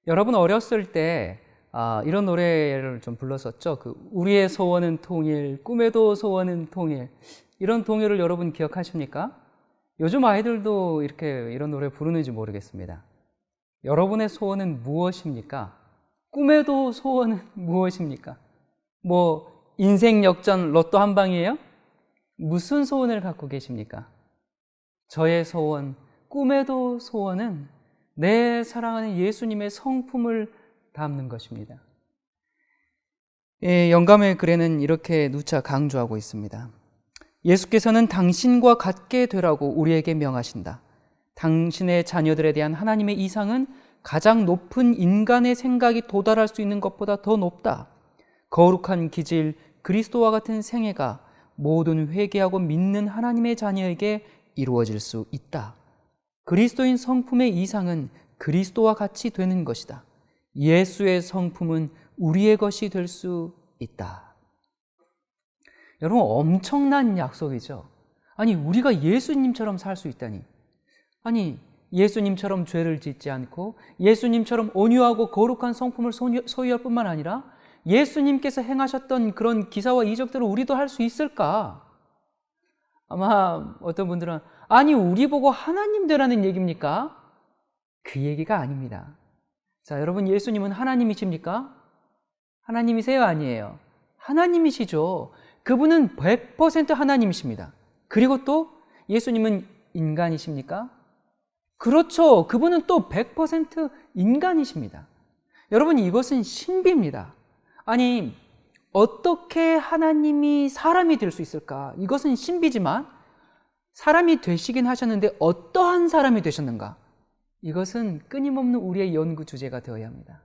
여러분 어렸을 때 이런 노래를 좀 불렀었죠. 우리의 소원은 통일, 꿈에도 소원은 통일. 이런 동요를 여러분 기억하십니까? 요즘 아이들도 이렇게 이런 노래 부르는지 모르겠습니다. 여러분의 소원은 무엇입니까? 꿈에도 소원은 무엇입니까? 인생 역전 로또 한 방이에요? 무슨 소원을 갖고 계십니까? 저의 소원, 꿈에도 소원은 내 사랑하는 예수님의 성품을 담는 것입니다. 영감의 글에는 이렇게 누차 강조하고 있습니다. 예수께서는 당신과 같게 되라고 우리에게 명하신다. 당신의 자녀들에 대한 하나님의 이상은 가장 높은 인간의 생각이 도달할 수 있는 것보다 더 높다. 거룩한 기질, 그리스도와 같은 생애가 모든 회개하고 믿는 하나님의 자녀에게 이루어질 수 있다. 그리스도인 성품의 이상은 그리스도와 같이 되는 것이다. 예수의 성품은 우리의 것이 될 수 있다. 여러분, 엄청난 약속이죠. 아니, 우리가 예수님처럼 살 수 있다니. 아니, 예수님처럼 죄를 짓지 않고 예수님처럼 온유하고 거룩한 성품을 소유할 뿐만 아니라 예수님께서 행하셨던 그런 기사와 이적들을 우리도 할 수 있을까? 아마 어떤 분들은 아니, 우리 보고 하나님 되라는 얘기입니까? 그 얘기가 아닙니다. 자, 여러분, 예수님은 하나님이십니까? 하나님이세요? 아니에요? 하나님이시죠. 그분은 100% 하나님이십니다. 그리고 또 예수님은 인간이십니까? 그렇죠. 그분은 또 100% 인간이십니다. 여러분, 이것은 신비입니다. 아니, 어떻게 하나님이 사람이 될 수 있을까? 이것은 신비지만 사람이 되시긴 하셨는데 어떠한 사람이 되셨는가? 이것은 끊임없는 우리의 연구 주제가 되어야 합니다.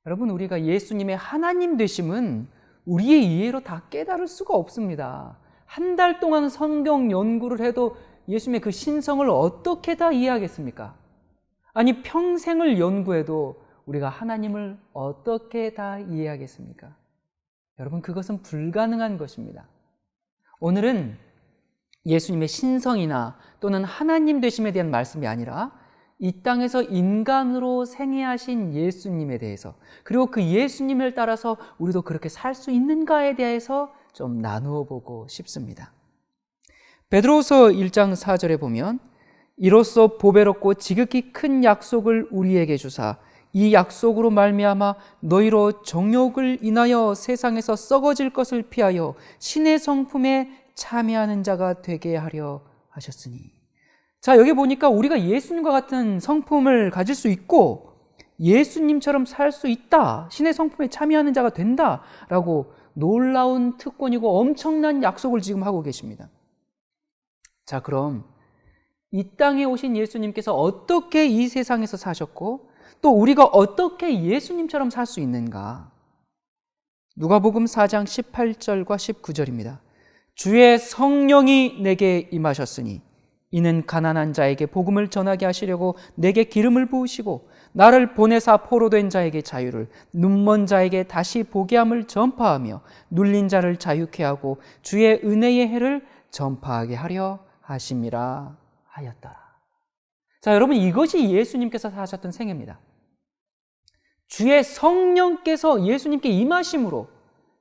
여러분, 우리가 예수님의 하나님 되심은 우리의 이해로 다 깨달을 수가 없습니다. 한 달 동안 성경 연구를 해도 예수님의 그 신성을 어떻게 다 이해하겠습니까? 아니, 평생을 연구해도 우리가 하나님을 어떻게 다 이해하겠습니까? 여러분, 그것은 불가능한 것입니다. 오늘은 예수님의 신성이나 또는 하나님 되심에 대한 말씀이 아니라 이 땅에서 인간으로 생애하신 예수님에 대해서, 그리고 그 예수님을 따라서 우리도 그렇게 살 수 있는가에 대해서 좀 나누어 보고 싶습니다. 베드로후서 1장 4절에 보면 이로써 보배롭고 지극히 큰 약속을 우리에게 주사 이 약속으로 말미암아 너희로 정욕을 인하여 세상에서 썩어질 것을 피하여 신의 성품에 참여하는 자가 되게 하려 하셨으니. 자, 여기 보니까 우리가 예수님과 같은 성품을 가질 수 있고 예수님처럼 살 수 있다, 신의 성품에 참여하는 자가 된다라고 놀라운 특권이고 엄청난 약속을 지금 하고 계십니다. 자, 그럼 이 땅에 오신 예수님께서 어떻게 이 세상에서 사셨고 또 우리가 어떻게 예수님처럼 살 수 있는가? 누가복음 4장 18절과 19절입니다. 주의 성령이 내게 임하셨으니 이는 가난한 자에게 복음을 전하게 하시려고 내게 기름을 부으시고 나를 보내사 포로된 자에게 자유를, 눈먼 자에게 다시 보게 함을 전파하며 눌린 자를 자유케 하고 주의 은혜의 해를 전파하게 하려 하심이라 하였더라. 자, 여러분, 이것이 예수님께서 사셨던 생애입니다. 주의 성령께서 예수님께 임하심으로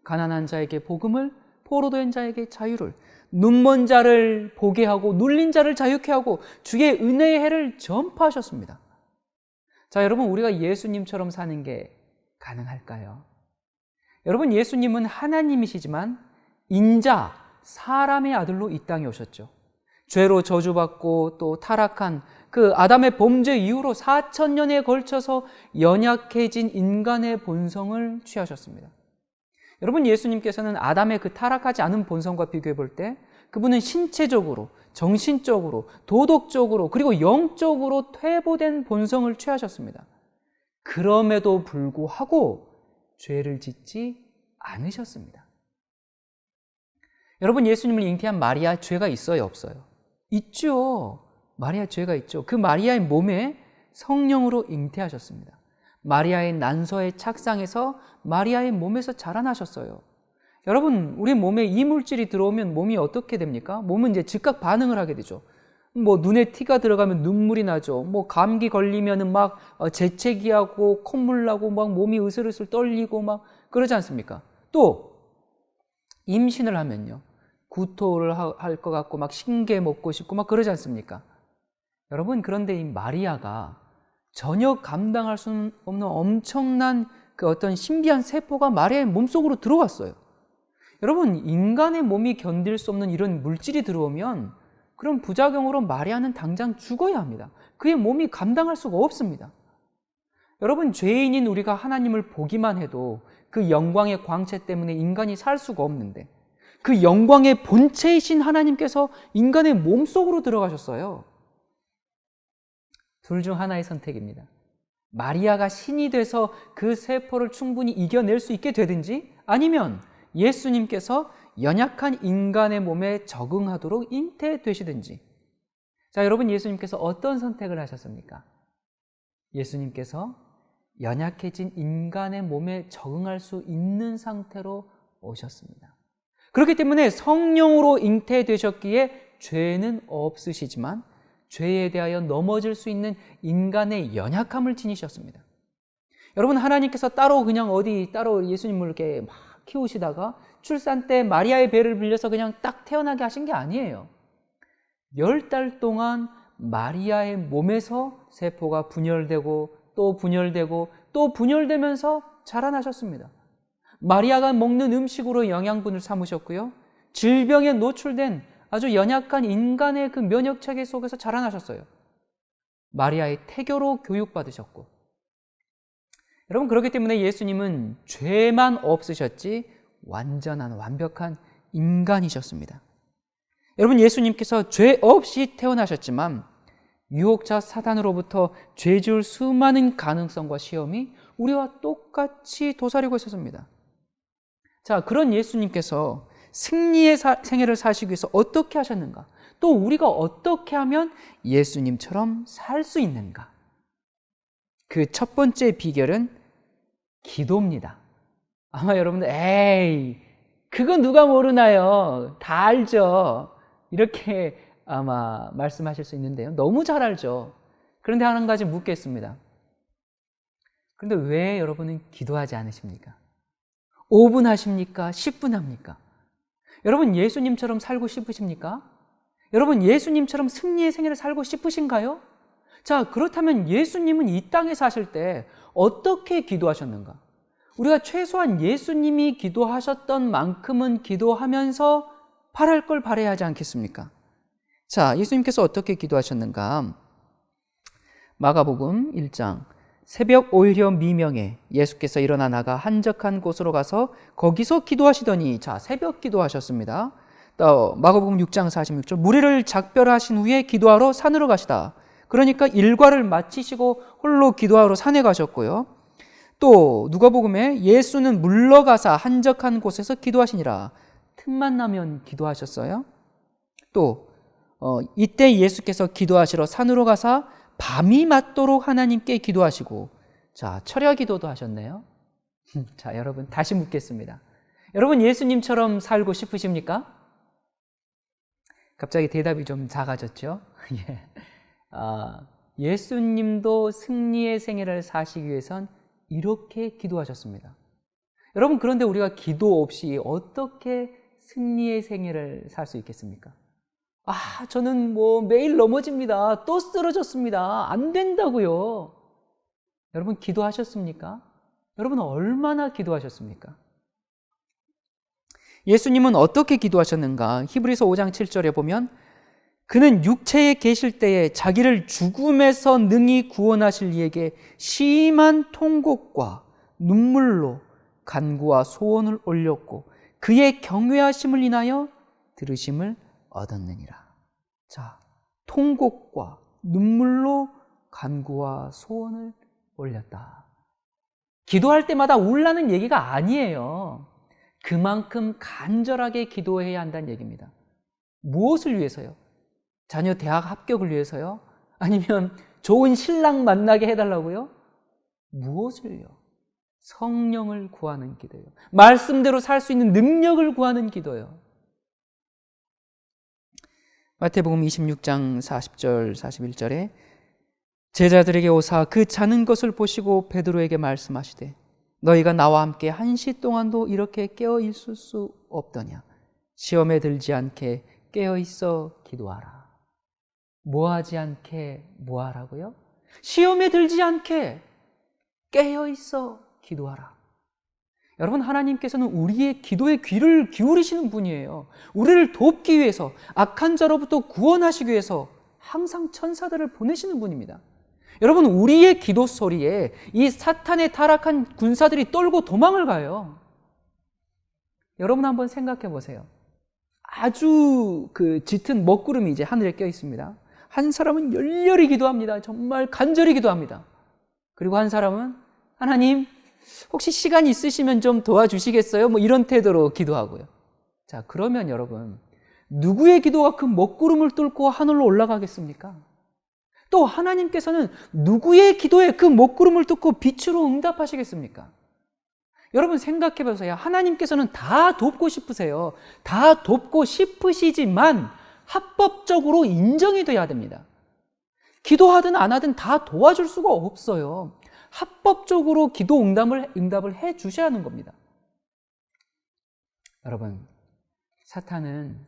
가난한 자에게 복음을, 포로된 자에게 자유를, 눈먼 자를 보게 하고 눌린 자를 자유케 하고 주의 은혜의 해를 전파하셨습니다. 자, 여러분, 우리가 예수님처럼 사는 게 가능할까요? 여러분, 예수님은 하나님이시지만 인자, 사람의 아들로 이 땅에 오셨죠. 죄로 저주받고 또 타락한 그 아담의 범죄 이후로 4,000년에 걸쳐서 연약해진 인간의 본성을 취하셨습니다. 여러분, 예수님께서는 아담의 그 타락하지 않은 본성과 비교해 볼 때 그분은 신체적으로, 정신적으로, 도덕적으로, 그리고 영적으로 퇴보된 본성을 취하셨습니다. 그럼에도 불구하고 죄를 짓지 않으셨습니다. 여러분, 예수님을 잉태한 마리아 죄가 있어요, 없어요? 있죠. 마리아 죄가 있죠. 그 마리아의 몸에 성령으로 잉태하셨습니다. 마리아의 난소의 착상에서 마리아의 몸에서 자라나셨어요. 여러분, 우리 몸에 이물질이 들어오면 몸이 어떻게 됩니까? 몸은 이제 즉각 반응을 하게 되죠. 뭐 눈에 티가 들어가면 눈물이 나죠. 뭐 감기 걸리면은 막 재채기하고 콧물 나고 막 몸이 으슬으슬 떨리고 막 그러지 않습니까? 또 임신을 하면요, 구토를 할 것 같고 막 신게 먹고 싶고 막 그러지 않습니까? 여러분, 그런데 이 마리아가 전혀 감당할 수 없는 엄청난 그 어떤 신비한 세포가 마리아의 몸속으로 들어왔어요. 여러분, 인간의 몸이 견딜 수 없는 이런 물질이 들어오면 그럼 부작용으로 마리아는 당장 죽어야 합니다. 그의 몸이 감당할 수가 없습니다. 여러분, 죄인인 우리가 하나님을 보기만 해도 그 영광의 광채 때문에 인간이 살 수가 없는데 그 영광의 본체이신 하나님께서 인간의 몸속으로 들어가셨어요. 둘 중 하나의 선택입니다. 마리아가 신이 돼서 그 세포를 충분히 이겨낼 수 있게 되든지, 아니면 예수님께서 연약한 인간의 몸에 적응하도록 잉태되시든지. 자, 여러분, 예수님께서 어떤 선택을 하셨습니까? 예수님께서 연약해진 인간의 몸에 적응할 수 있는 상태로 오셨습니다. 그렇기 때문에 성령으로 잉태되셨기에 죄는 없으시지만 죄에 대하여 넘어질 수 있는 인간의 연약함을 지니셨습니다. 여러분, 하나님께서 따로 그냥 어디 따로 예수님을 이렇게 막 키우시다가 출산 때 마리아의 배를 빌려서 그냥 딱 태어나게 하신 게 아니에요. 10달 동안 마리아의 몸에서 세포가 분열되고 또 분열되고 또 분열되면서 자라나셨습니다. 마리아가 먹는 음식으로 영양분을 삼으셨고요, 질병에 노출된 아주 연약한 인간의 그 면역체계 속에서 자라나셨어요. 마리아의 태교로 교육받으셨고. 여러분, 그렇기 때문에 예수님은 죄만 없으셨지 완전한 완벽한 인간이셨습니다. 여러분, 예수님께서 죄 없이 태어나셨지만 유혹자 사단으로부터 죄 지을 수많은 가능성과 시험이 우리와 똑같이 도사리고 있었습니다. 자, 그런 예수님께서 승리의 생애를 사시기 위해서 어떻게 하셨는가? 또 우리가 어떻게 하면 예수님처럼 살 수 있는가? 그 첫 번째 비결은 기도입니다. 아마 여러분들, 에이, 그건 누가 모르나요? 다 알죠. 이렇게 아마 말씀하실 수 있는데요, 너무 잘 알죠. 그런데 한 가지 묻겠습니다. 그런데 왜 여러분은 기도하지 않으십니까? 5분 하십니까? 10분 합니까? 여러분, 예수님처럼 살고 싶으십니까? 여러분, 예수님처럼 승리의 생애를 살고 싶으신가요? 자, 그렇다면 예수님은 이 땅에 사실 때 어떻게 기도하셨는가? 우리가 최소한 예수님이 기도하셨던 만큼은 기도하면서 바랄 걸 바라야 하지 않겠습니까? 자, 예수님께서 어떻게 기도하셨는가? 마가복음 1장, 새벽 오히려 미명에 예수께서 일어나 나가 한적한 곳으로 가서 거기서 기도하시더니, 자, 새벽 기도하셨습니다. 또 마가복음 6장 46절, 무리를 작별하신 후에 기도하러 산으로 가시다. 그러니까 일과를 마치시고 홀로 기도하러 산에 가셨고요. 또 누가복음에 예수는 물러가사 한적한 곳에서 기도하시니라. 틈만 나면 기도하셨어요. 또 이때 예수께서 기도하시러 산으로 가사 밤이 맞도록 하나님께 기도하시고, 자, 철야 기도도 하셨네요. 자, 여러분, 다시 묻겠습니다. 여러분, 예수님처럼 살고 싶으십니까? 갑자기 대답이 좀 작아졌죠? 예수님도 승리의 생애를 사시기 위해선 이렇게 기도하셨습니다. 여러분, 그런데 우리가 기도 없이 어떻게 승리의 생애를 살 수 있겠습니까? 저는 뭐 매일 넘어집니다. 또 쓰러졌습니다. 안 된다고요. 여러분, 기도하셨습니까? 여러분, 얼마나 기도하셨습니까? 예수님은 어떻게 기도하셨는가? 히브리서 5장 7절에 보면, 그는 육체에 계실 때에 자기를 죽음에서 능히 구원하실 이에게 심한 통곡과 눈물로 간구와 소원을 올렸고 그의 경외하심을 인하여 들으심을 얻었느니라. 자, 통곡과 눈물로 간구와 소원을 올렸다. 기도할 때마다 울라는 얘기가 아니에요. 그만큼 간절하게 기도해야 한다는 얘기입니다. 무엇을 위해서요? 자녀 대학 합격을 위해서요? 아니면 좋은 신랑 만나게 해달라고요? 무엇을요? 성령을 구하는 기도요. 말씀대로 살 수 있는 능력을 구하는 기도요. 마태복음 26장 40절 41절에 제자들에게 오사 그 자는 것을 보시고 베드로에게 말씀하시되 너희가 나와 함께 1시 동안도 이렇게 깨어 있을 수 없더냐. 시험에 들지 않게 깨어 있어 기도하라. 뭐하지 않게 뭐하라고요? 시험에 들지 않게 깨어 있어 기도하라. 여러분, 하나님께서는 우리의 기도에 귀를 기울이시는 분이에요. 우리를 돕기 위해서, 악한 자로부터 구원하시기 위해서 항상 천사들을 보내시는 분입니다. 여러분, 우리의 기도 소리에 이 사탄의 타락한 군사들이 떨고 도망을 가요. 여러분 한번 생각해 보세요. 아주 짙은 먹구름이 이제 하늘에 껴 있습니다. 한 사람은 열렬히 기도합니다. 정말 간절히 기도합니다. 그리고 한 사람은 하나님 혹시 시간 있으시면 좀 도와주시겠어요? 뭐 이런 태도로 기도하고요. 자, 그러면 여러분, 누구의 기도가 그 먹구름을 뚫고 하늘로 올라가겠습니까? 또 하나님께서는 누구의 기도에 그 먹구름을 뚫고 빛으로 응답하시겠습니까? 여러분 생각해 보세요. 하나님께서는 다 돕고 싶으세요. 다 돕고 싶으시지만 합법적으로 인정이 돼야 됩니다. 기도하든 안 하든 다 도와줄 수가 없어요. 합법적으로 기도 응답을 해 주셔야 하는 겁니다. 여러분, 사탄은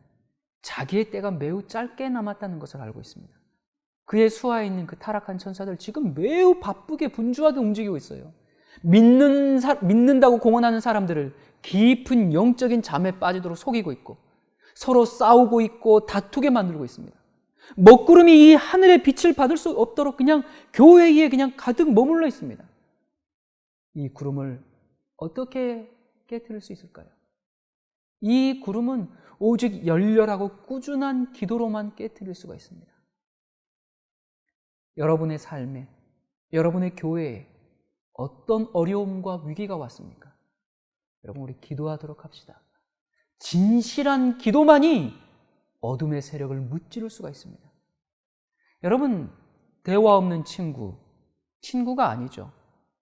자기의 때가 매우 짧게 남았다는 것을 알고 있습니다. 그의 수하에 있는 그 타락한 천사들 지금 매우 바쁘게 분주하게 움직이고 있어요. 믿는다고 공언하는 사람들을 깊은 영적인 잠에 빠지도록 속이고 있고 서로 싸우고 있고 다투게 만들고 있습니다. 먹구름이 이 하늘의 빛을 받을 수 없도록 그냥 교회에 그냥 가득 머물러 있습니다. 이 구름을 어떻게 깨트릴 수 있을까요? 이 구름은 오직 열렬하고 꾸준한 기도로만 깨트릴 수가 있습니다. 여러분의 삶에, 여러분의 교회에 어떤 어려움과 위기가 왔습니까? 여러분, 우리 기도하도록 합시다. 진실한 기도만이 어둠의 세력을 무찌를 수가 있습니다. 여러분, 대화 없는 친구가 아니죠.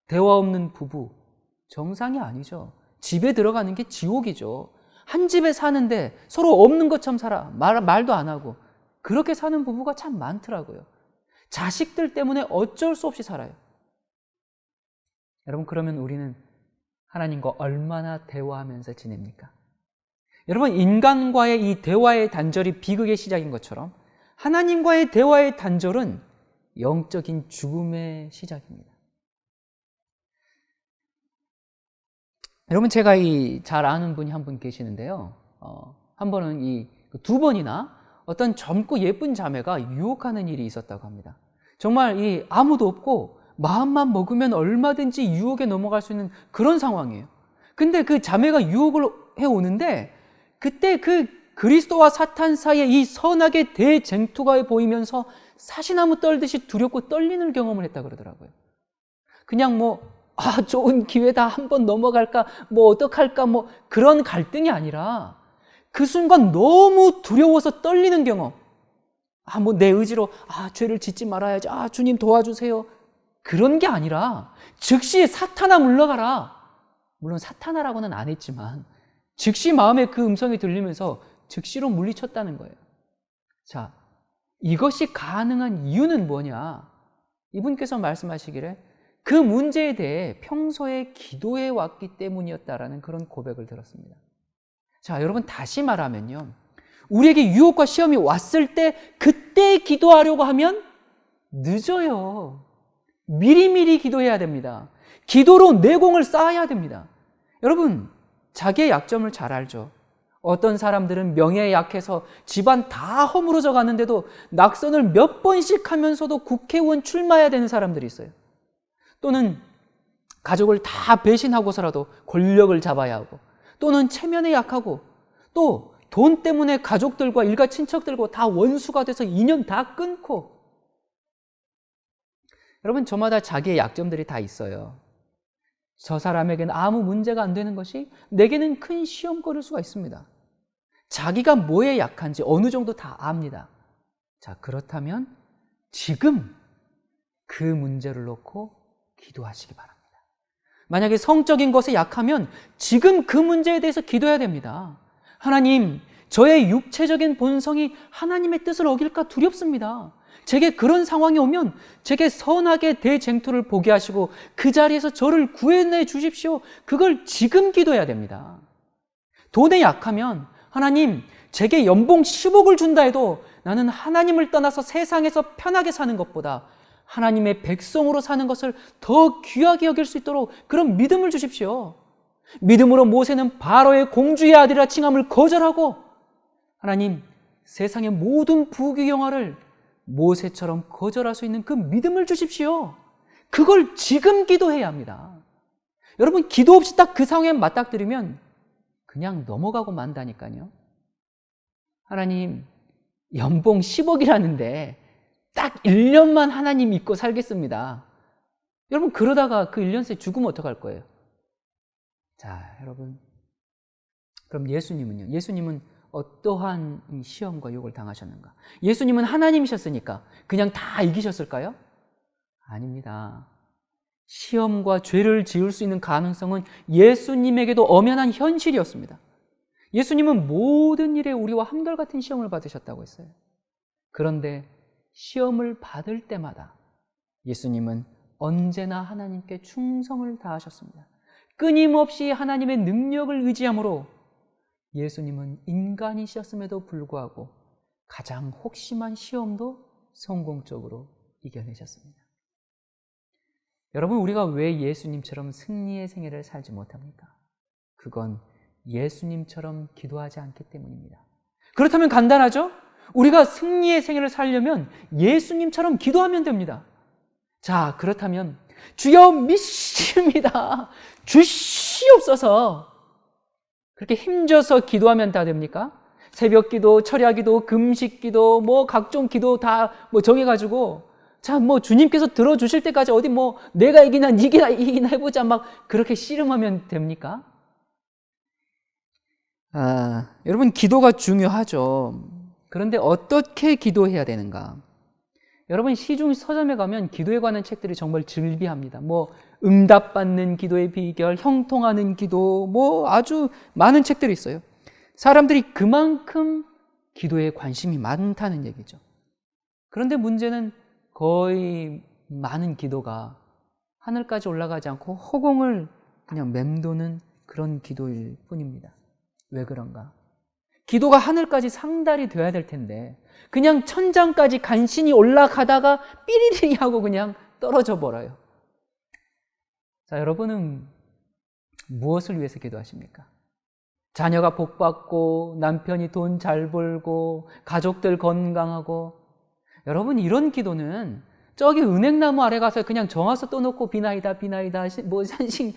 대화 없는 부부, 정상이 아니죠. 집에 들어가는 게 지옥이죠. 한 집에 사는데 서로 없는 것처럼 살아. 말도 안 하고. 그렇게 사는 부부가 참 많더라고요. 자식들 때문에 어쩔 수 없이 살아요. 여러분, 그러면 우리는 하나님과 얼마나 대화하면서 지냅니까? 여러분, 인간과의 이 대화의 단절이 비극의 시작인 것처럼 하나님과의 대화의 단절은 영적인 죽음의 시작입니다. 여러분, 제가 잘 아는 분이 한 분 계시는데요. 한 번은 두 번이나 어떤 젊고 예쁜 자매가 유혹하는 일이 있었다고 합니다. 정말 아무도 없고 마음만 먹으면 얼마든지 유혹에 넘어갈 수 있는 그런 상황이에요. 근데 그 자매가 유혹을 해오는데 그때 그 그리스도와 사탄 사이에 이 선악의 대쟁투가 보이면서 사시나무 떨듯이 두렵고 떨리는 경험을 했다 그러더라고요. 그냥 좋은 기회다, 한번 넘어갈까, 어떡할까, 그런 갈등이 아니라 그 순간 너무 두려워서 떨리는 경험. 내 의지로, 죄를 짓지 말아야지, 주님 도와주세요. 그런 게 아니라 즉시 사탄아 물러가라. 물론 사탄아라고는 안 했지만 즉시 마음에 그 음성이 들리면서 즉시로 물리쳤다는 거예요. 자, 이것이 가능한 이유는 뭐냐? 이분께서 말씀하시기를 그 문제에 대해 평소에 기도해 왔기 때문이었다라는 그런 고백을 들었습니다. 자, 여러분 다시 말하면요. 우리에게 유혹과 시험이 왔을 때 그때 기도하려고 하면 늦어요. 미리미리 기도해야 됩니다. 기도로 내공을 쌓아야 됩니다. 여러분, 자기의 약점을 잘 알죠. 어떤 사람들은 명예에 약해서 집안 다 허물어져 가는데도 낙선을 몇 번씩 하면서도 국회의원 출마해야 되는 사람들이 있어요. 또는 가족을 다 배신하고서라도 권력을 잡아야 하고, 또는 체면에 약하고, 또 돈 때문에 가족들과 일가 친척들과 다 원수가 돼서 인연 다 끊고. 여러분, 저마다 자기의 약점들이 다 있어요. 저 사람에게는 아무 문제가 안 되는 것이 내게는 큰 시험거리일 수가 있습니다. 자기가 뭐에 약한지 어느 정도 다 압니다. 자, 그렇다면 지금 그 문제를 놓고 기도하시기 바랍니다. 만약에 성적인 것에 약하면 지금 그 문제에 대해서 기도해야 됩니다. 하나님, 저의 육체적인 본성이 하나님의 뜻을 어길까 두렵습니다. 제게 그런 상황이 오면 제게 선하게 대쟁투를 보게 하시고 그 자리에서 저를 구해내 주십시오. 그걸 지금 기도해야 됩니다. 돈에 약하면 하나님, 제게 연봉 10억을 준다 해도 나는 하나님을 떠나서 세상에서 편하게 사는 것보다 하나님의 백성으로 사는 것을 더 귀하게 여길 수 있도록 그런 믿음을 주십시오. 믿음으로 모세는 바로의 공주의 아들이라 칭함을 거절하고 하나님, 세상의 모든 부귀영화를 모세처럼 거절할 수 있는 그 믿음을 주십시오. 그걸 지금 기도해야 합니다. 여러분, 기도 없이 딱 그 상황에 맞닥뜨리면 그냥 넘어가고 만다니까요. 하나님, 연봉 10억이라는데 딱 1년만 하나님 믿고 살겠습니다. 여러분, 그러다가 그 1년 새에 죽으면 어떡할 거예요? 자, 여러분, 그럼 예수님은요? 예수님은 어떠한 시험과 유혹을 당하셨는가? 예수님은 하나님이셨으니까 그냥 다 이기셨을까요? 아닙니다. 시험과 죄를 지을 수 있는 가능성은 예수님에게도 엄연한 현실이었습니다. 예수님은 모든 일에 우리와 한결같은 시험을 받으셨다고 했어요. 그런데 시험을 받을 때마다 예수님은 언제나 하나님께 충성을 다하셨습니다. 끊임없이 하나님의 능력을 의지함으로 예수님은 인간이셨음에도 불구하고 가장 혹심한 시험도 성공적으로 이겨내셨습니다. 여러분, 우리가 왜 예수님처럼 승리의 생애를 살지 못합니까? 그건 예수님처럼 기도하지 않기 때문입니다. 그렇다면 간단하죠? 우리가 승리의 생애를 살려면 예수님처럼 기도하면 됩니다. 자, 그렇다면 주여 믿습니다. 주시옵소서. 그렇게 힘줘서 기도하면 다 됩니까? 새벽 기도, 철야 기도, 금식 기도, 각종 기도 다 정해가지고 자, 주님께서 들어주실 때까지 어디 내가 이기나 니가 이기나 해보자 그렇게 씨름하면 됩니까? 여러분, 기도가 중요하죠. 그런데 어떻게 기도해야 되는가? 여러분, 시중 서점에 가면 기도에 관한 책들이 정말 즐비합니다. 응답받는 기도의 비결, 형통하는 기도, 아주 많은 책들이 있어요. 사람들이 그만큼 기도에 관심이 많다는 얘기죠. 그런데 문제는 거의 많은 기도가 하늘까지 올라가지 않고 허공을 그냥 맴도는 그런 기도일 뿐입니다. 왜 그런가? 기도가 하늘까지 상달이 돼야 될 텐데 그냥 천장까지 간신히 올라가다가 삐리리 하고 그냥 떨어져 버려요. 자, 여러분은 무엇을 위해서 기도하십니까? 자녀가 복받고 남편이 돈 잘 벌고 가족들 건강하고, 여러분, 이런 기도는 저기 은행나무 아래 가서 그냥 정화서 떠놓고 비나이다 산신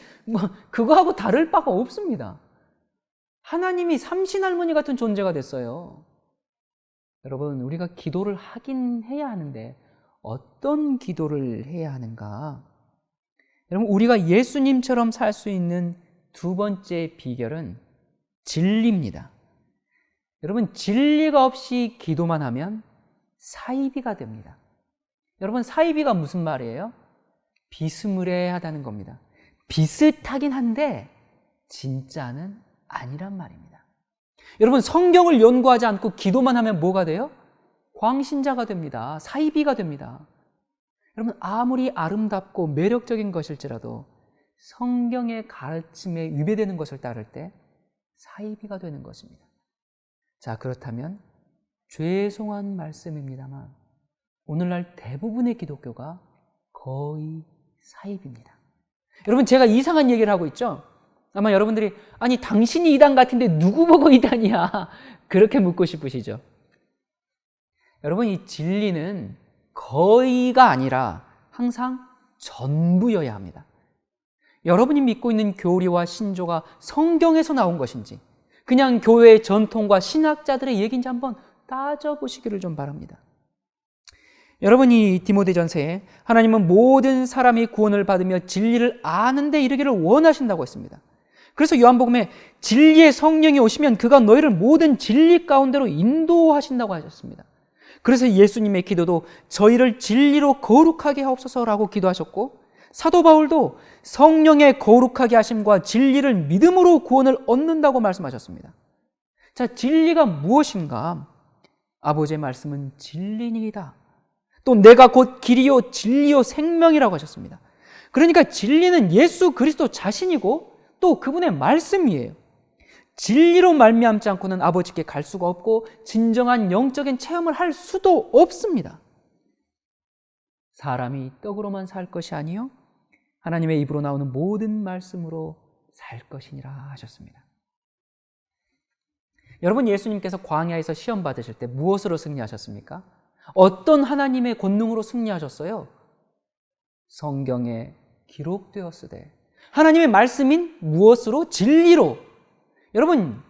그거하고 다를 바가 없습니다. 하나님이 삼신할머니 같은 존재가 됐어요. 여러분, 우리가 기도를 하긴 해야 하는데 어떤 기도를 해야 하는가? 여러분, 우리가 예수님처럼 살 수 있는 두 번째 비결은 진리입니다. 여러분, 진리가 없이 기도만 하면 사이비가 됩니다. 여러분, 사이비가 무슨 말이에요? 비스무리하다는 겁니다. 비슷하긴 한데 진짜는 아니란 말입니다. 여러분, 성경을 연구하지 않고 기도만 하면 뭐가 돼요? 광신자가 됩니다. 사이비가 됩니다. 여러분, 아무리 아름답고 매력적인 것일지라도 성경의 가르침에 위배되는 것을 따를 때 사이비가 되는 것입니다. 자, 그렇다면 죄송한 말씀입니다만 오늘날 대부분의 기독교가 거의 사이비입니다. 여러분, 제가 이상한 얘기를 하고 있죠? 아마 여러분들이 아니 당신이 이단 같은데 누구 보고 이단이야? 그렇게 묻고 싶으시죠? 여러분, 이 진리는 거의가 아니라 항상 전부여야 합니다. 여러분이 믿고 있는 교리와 신조가 성경에서 나온 것인지 그냥 교회의 전통과 신학자들의 얘기인지 한번 따져보시기를 좀 바랍니다. 여러분이 디모데전서에 하나님은 모든 사람이 구원을 받으며 진리를 아는 데 이르기를 원하신다고 했습니다. 그래서 요한복음에 진리의 성령이 오시면 그가 너희를 모든 진리 가운데로 인도하신다고 하셨습니다. 그래서 예수님의 기도도 저희를 진리로 거룩하게 하옵소서라고 기도하셨고, 사도 바울도 성령의 거룩하게 하심과 진리를 믿음으로 구원을 얻는다고 말씀하셨습니다. 자, 진리가 무엇인가? 아버지의 말씀은 진리니이다. 또 내가 곧 길이요 진리요 생명이라고 하셨습니다. 그러니까 진리는 예수 그리스도 자신이고 또 그분의 말씀이에요. 진리로 말미암지 않고는 아버지께 갈 수가 없고 진정한 영적인 체험을 할 수도 없습니다. 사람이 떡으로만 살 것이 아니요 하나님의 입으로 나오는 모든 말씀으로 살 것이니라 하셨습니다. 여러분, 예수님께서 광야에서 시험 받으실 때 무엇으로 승리하셨습니까? 어떤 하나님의 권능으로 승리하셨어요? 성경에 기록되었으되 하나님의 말씀인 무엇으로? 진리로. 여러분,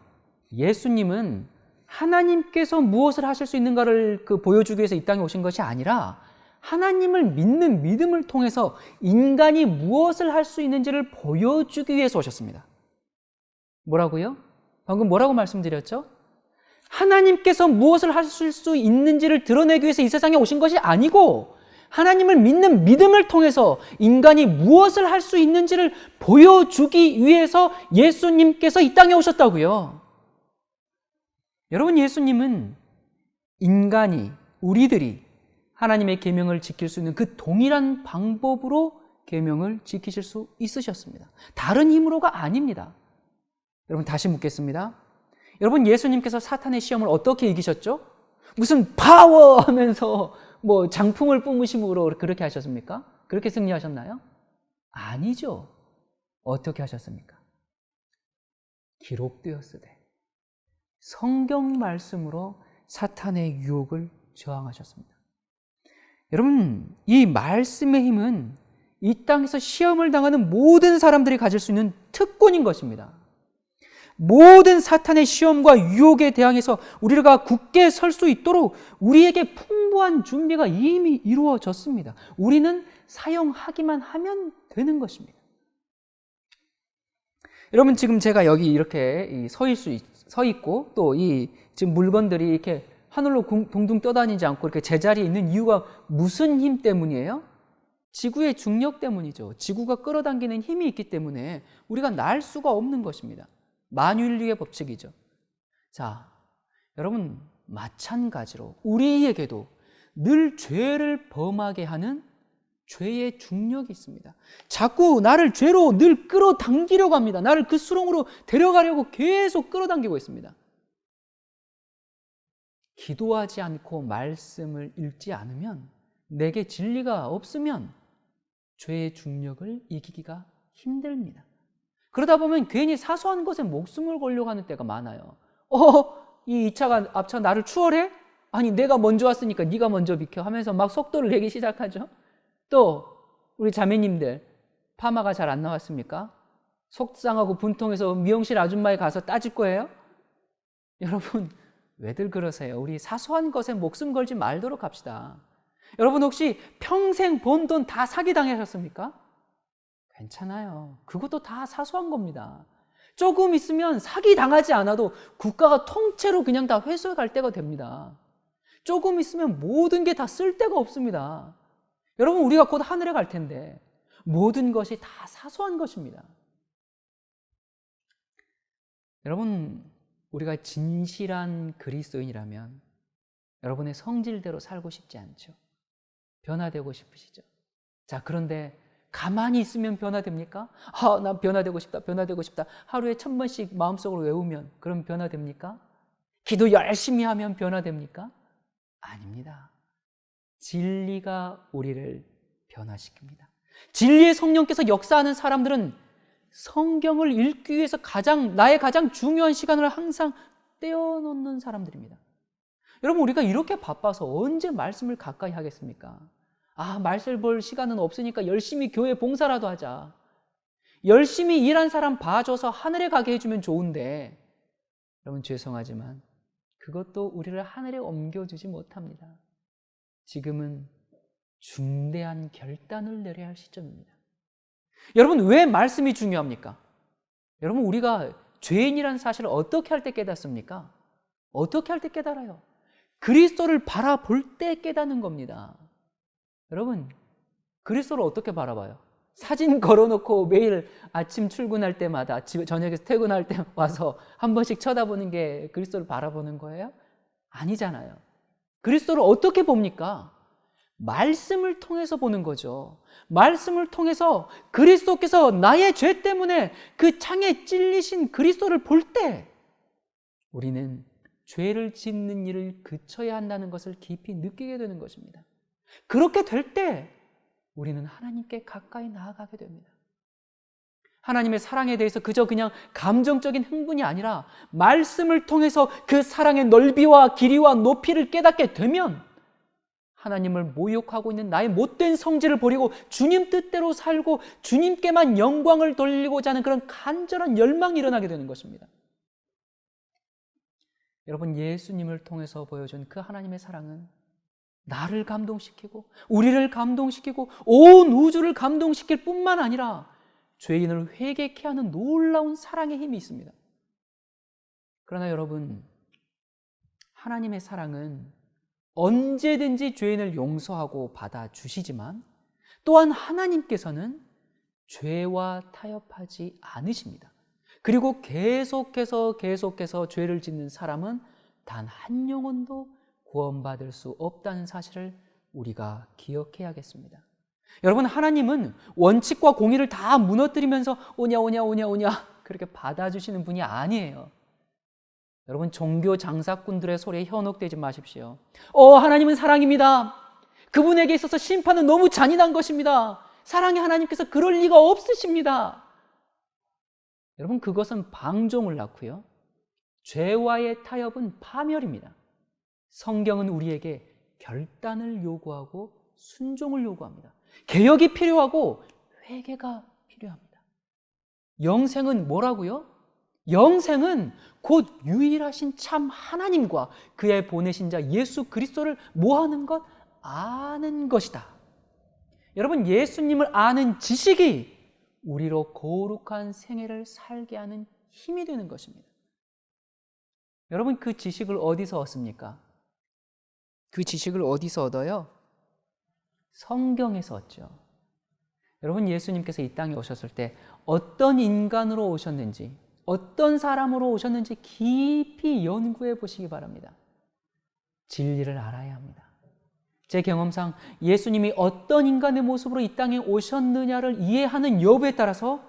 예수님은 하나님께서 무엇을 하실 수 있는가를 보여주기 위해서 이 땅에 오신 것이 아니라 하나님을 믿는 믿음을 통해서 인간이 무엇을 할 수 있는지를 보여주기 위해서 오셨습니다. 뭐라고요? 방금 뭐라고 말씀드렸죠? 하나님께서 무엇을 하실 수 있는지를 드러내기 위해서 이 세상에 오신 것이 아니고 하나님을 믿는 믿음을 통해서 인간이 무엇을 할 수 있는지를 보여주기 위해서 예수님께서 이 땅에 오셨다고요. 여러분, 예수님은 인간이, 우리들이 하나님의 계명을 지킬 수 있는 그 동일한 방법으로 계명을 지키실 수 있으셨습니다. 다른 힘으로가 아닙니다. 여러분, 다시 묻겠습니다. 여러분, 예수님께서 사탄의 시험을 어떻게 이기셨죠? 무슨 파워 하면서 장풍을 뿜으심으로 그렇게 하셨습니까? 그렇게 승리하셨나요? 아니죠. 어떻게 하셨습니까? 기록되었으되 성경 말씀으로 사탄의 유혹을 저항하셨습니다. 여러분, 이 말씀의 힘은 이 땅에서 시험을 당하는 모든 사람들이 가질 수 있는 특권인 것입니다. 모든 사탄의 시험과 유혹에 대항해서 우리가 굳게 설 수 있도록 우리에게 풍부한 준비가 이미 이루어졌습니다. 우리는 사용하기만 하면 되는 것입니다. 여러분, 지금 제가 여기 이렇게 서 있고 또 지금 물건들이 이렇게 하늘로 동동 떠다니지 않고 이렇게 제자리에 있는 이유가 무슨 힘 때문이에요? 지구의 중력 때문이죠. 지구가 끌어당기는 힘이 있기 때문에 우리가 날 수가 없는 것입니다. 만유인력의 법칙이죠. 자, 여러분, 마찬가지로 우리에게도 늘 죄를 범하게 하는 죄의 중력이 있습니다. 자꾸 나를 죄로 늘 끌어당기려고 합니다. 나를 그 수렁으로 데려가려고 계속 끌어당기고 있습니다. 기도하지 않고 말씀을 읽지 않으면, 내게 진리가 없으면 죄의 중력을 이기기가 힘듭니다. 그러다 보면 괜히 사소한 것에 목숨을 걸려고 하는 때가 많아요. 이 차가 앞차 나를 추월해? 아니, 내가 먼저 왔으니까 네가 먼저 비켜 하면서 막 속도를 내기 시작하죠. 또 우리 자매님들, 파마가 잘 안 나왔습니까? 속상하고 분통해서 미용실 아줌마에 가서 따질 거예요? 여러분, 왜들 그러세요? 우리 사소한 것에 목숨 걸지 말도록 합시다. 여러분, 혹시 평생 번 돈 다 사기당하셨습니까? 괜찮아요. 그것도 다 사소한 겁니다. 조금 있으면 사기당하지 않아도 국가가 통째로 그냥 다 회수해 갈 때가 됩니다. 조금 있으면 모든 게 다 쓸 데가 없습니다. 여러분, 우리가 곧 하늘에 갈 텐데 모든 것이 다 사소한 것입니다. 여러분, 우리가 진실한 그리스도인이라면 여러분의 성질대로 살고 싶지 않죠? 변화되고 싶으시죠? 자, 그런데 가만히 있으면 변화됩니까? 난 변화되고 싶다, 변화되고 싶다. 하루에 1000번씩 마음속으로 외우면 그럼 변화됩니까? 기도 열심히 하면 변화됩니까? 아닙니다. 진리가 우리를 변화시킵니다. 진리의 성령께서 역사하는 사람들은 성경을 읽기 위해서 나의 가장 중요한 시간을 항상 떼어놓는 사람들입니다. 여러분, 우리가 이렇게 바빠서 언제 말씀을 가까이 하겠습니까? 말씀 볼 시간은 없으니까 열심히 교회 봉사라도 하자. 열심히 일한 사람 봐줘서 하늘에 가게 해주면 좋은데, 여러분, 죄송하지만 그것도 우리를 하늘에 옮겨주지 못합니다. 지금은 중대한 결단을 내려야 할 시점입니다. 여러분, 왜 말씀이 중요합니까? 여러분, 우리가 죄인이라는 사실을 어떻게 할 때 깨닫습니까? 어떻게 할 때 깨달아요? 그리스도를 바라볼 때 깨닫는 겁니다. 여러분, 그리스도를 어떻게 바라봐요? 사진 걸어놓고 매일 아침 출근할 때마다 저녁에서 퇴근할 때 와서 한 번씩 쳐다보는 게 그리스도를 바라보는 거예요? 아니잖아요. 그리스도를 어떻게 봅니까? 말씀을 통해서 보는 거죠. 말씀을 통해서 그리스도께서 나의 죄 때문에 그 창에 찔리신 그리스도를 볼 때 우리는 죄를 짓는 일을 그쳐야 한다는 것을 깊이 느끼게 되는 것입니다. 그렇게 될 때 우리는 하나님께 가까이 나아가게 됩니다. 하나님의 사랑에 대해서 그저 그냥 감정적인 흥분이 아니라 말씀을 통해서 그 사랑의 넓이와 길이와 높이를 깨닫게 되면 하나님을 모욕하고 있는 나의 못된 성질을 버리고 주님 뜻대로 살고 주님께만 영광을 돌리고자 하는 그런 간절한 열망이 일어나게 되는 것입니다. 여러분, 예수님을 통해서 보여준 그 하나님의 사랑은 나를 감동시키고 우리를 감동시키고 온 우주를 감동시킬 뿐만 아니라 죄인을 회개케 하는 놀라운 사랑의 힘이 있습니다. 그러나 여러분, 하나님의 사랑은 언제든지 죄인을 용서하고 받아주시지만 또한 하나님께서는 죄와 타협하지 않으십니다. 그리고 계속해서 죄를 짓는 사람은 단 한 영혼도 구원받을 수 없다는 사실을 우리가 기억해야겠습니다. 여러분, 하나님은 원칙과 공의를 다 무너뜨리면서 오냐 그렇게 받아주시는 분이 아니에요. 여러분, 종교 장사꾼들의 소리에 현혹되지 마십시오. 하나님은 사랑입니다. 그분에게 있어서 심판은 너무 잔인한 것입니다. 사랑의 하나님께서 그럴 리가 없으십니다. 여러분, 그것은 방종을 낳고요. 죄와의 타협은 파멸입니다. 성경은 우리에게 결단을 요구하고 순종을 요구합니다. 개혁이 필요하고 회개가 필요합니다. 영생은 뭐라고요? 영생은 곧 유일하신 참 하나님과 그의 보내신 자 예수 그리스도를 뭐하는 것? 아는 것이다. 여러분, 예수님을 아는 지식이 우리로 거룩한 생애를 살게 하는 힘이 되는 것입니다. 여러분, 그 지식을 어디서 얻습니까? 그 지식을 어디서 얻어요? 성경에서 얻죠. 여러분, 예수님께서 이 땅에 오셨을 때 어떤 인간으로 오셨는지, 어떤 사람으로 오셨는지 깊이 연구해 보시기 바랍니다. 진리를 알아야 합니다. 제 경험상 예수님이 어떤 인간의 모습으로 이 땅에 오셨느냐를 이해하는 여부에 따라서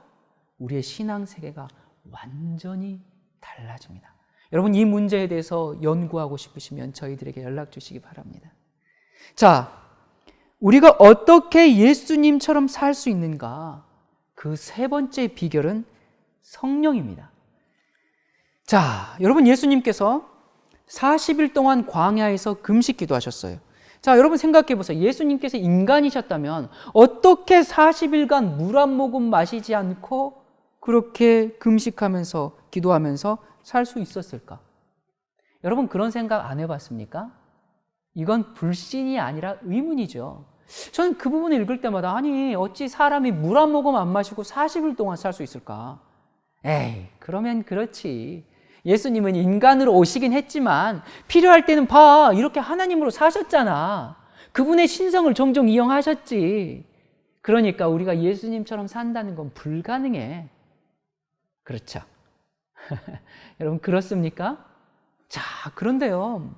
우리의 신앙 세계가 완전히 달라집니다. 여러분, 이 문제에 대해서 연구하고 싶으시면 저희들에게 연락 주시기 바랍니다. 자, 우리가 어떻게 예수님처럼 살 수 있는가? 그 세 번째 비결은 성령입니다. 자, 여러분, 예수님께서 40일 동안 광야에서 금식 기도하셨어요. 자, 여러분 생각해 보세요. 예수님께서 인간이셨다면 어떻게 40일간 물 한 모금 마시지 않고 그렇게 금식하면서 기도하면서 살 수 있었을까? 여러분, 그런 생각 안 해봤습니까? 이건 불신이 아니라 의문이죠. 저는 그 부분을 읽을 때마다 아니, 어찌 사람이 물 한 모금 안 마시고 40일 동안 살 수 있을까? 에이, 그러면 그렇지. 예수님은 인간으로 오시긴 했지만 필요할 때는 봐, 이렇게 하나님으로 사셨잖아. 그분의 신성을 종종 이용하셨지. 그러니까 우리가 예수님처럼 산다는 건 불가능해. 그렇죠? 여러분, 그렇습니까? 자, 그런데요,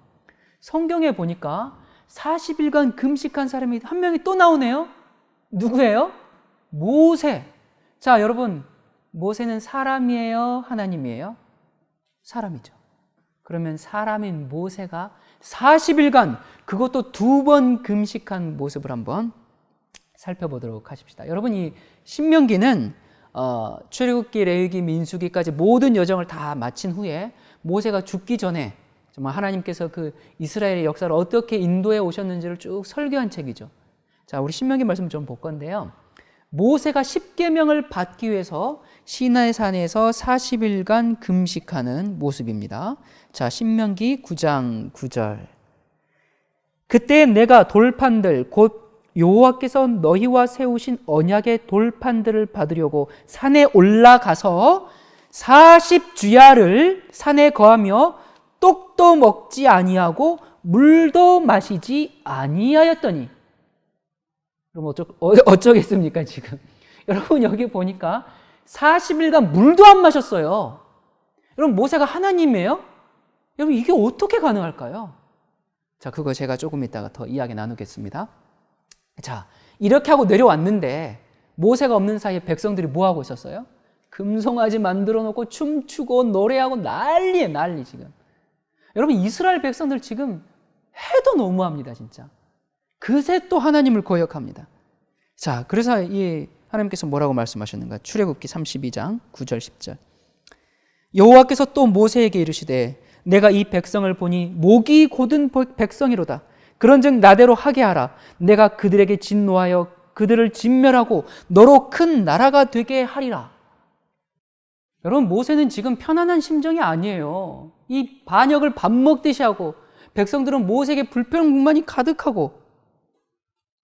성경에 보니까 40일간 금식한 사람이 한 명이 또 나오네요. 누구예요? 모세. 자, 여러분, 모세는 사람이에요? 하나님이에요? 사람이죠. 그러면 사람인 모세가 40일간 그것도 2번 금식한 모습을 한번 살펴보도록 하십시다. 여러분, 이 신명기는 출애굽기, 레위기, 민수기까지 모든 여정을 다 마친 후에 모세가 죽기 전에 정말 하나님께서 그 이스라엘의 역사를 어떻게 인도해 오셨는지를 쭉 설교한 책이죠. 자, 우리 신명기 말씀 좀 볼 건데요. 모세가 10계명을 받기 위해서 시나이 산에서 40일간 금식하는 모습입니다. 자, 신명기 9장 9절. 그때 내가 돌판들 곧 여호와께서 너희와 세우신 언약의 돌판들을 받으려고 산에 올라가서 40주야를 산에 거하며 떡도 먹지 아니하고 물도 마시지 아니하였더니, 그럼 어쩌겠습니까? 지금 여러분 여기 보니까 40일간 물도 안 마셨어요. 여러분 모세가 하나님이에요? 여러분 이게 어떻게 가능할까요? 자, 그거 제가 조금 이따가 더 이야기 나누겠습니다. 자, 이렇게 하고 내려왔는데 모세가 없는 사이에 백성들이 뭐 하고 있었어요? 금송아지 만들어 놓고 춤추고 노래하고 난리에 난리 지금. 여러분 이스라엘 백성들 지금 해도 너무합니다 진짜. 그새 또 하나님을 거역합니다. 자, 그래서 이 하나님께서 뭐라고 말씀하셨는가? 출애굽기 32장 9절 10절. 여호와께서 또 모세에게 이르시되 내가 이 백성을 보니 목이 곧은 백성이로다. 그런즉 나대로 하게 하라. 내가 그들에게 진노하여 그들을 진멸하고 너로 큰 나라가 되게 하리라. 여러분 모세는 지금 편안한 심정이 아니에요. 이 반역을 밥 먹듯이 하고 백성들은 모세에게 불평불만이 가득하고.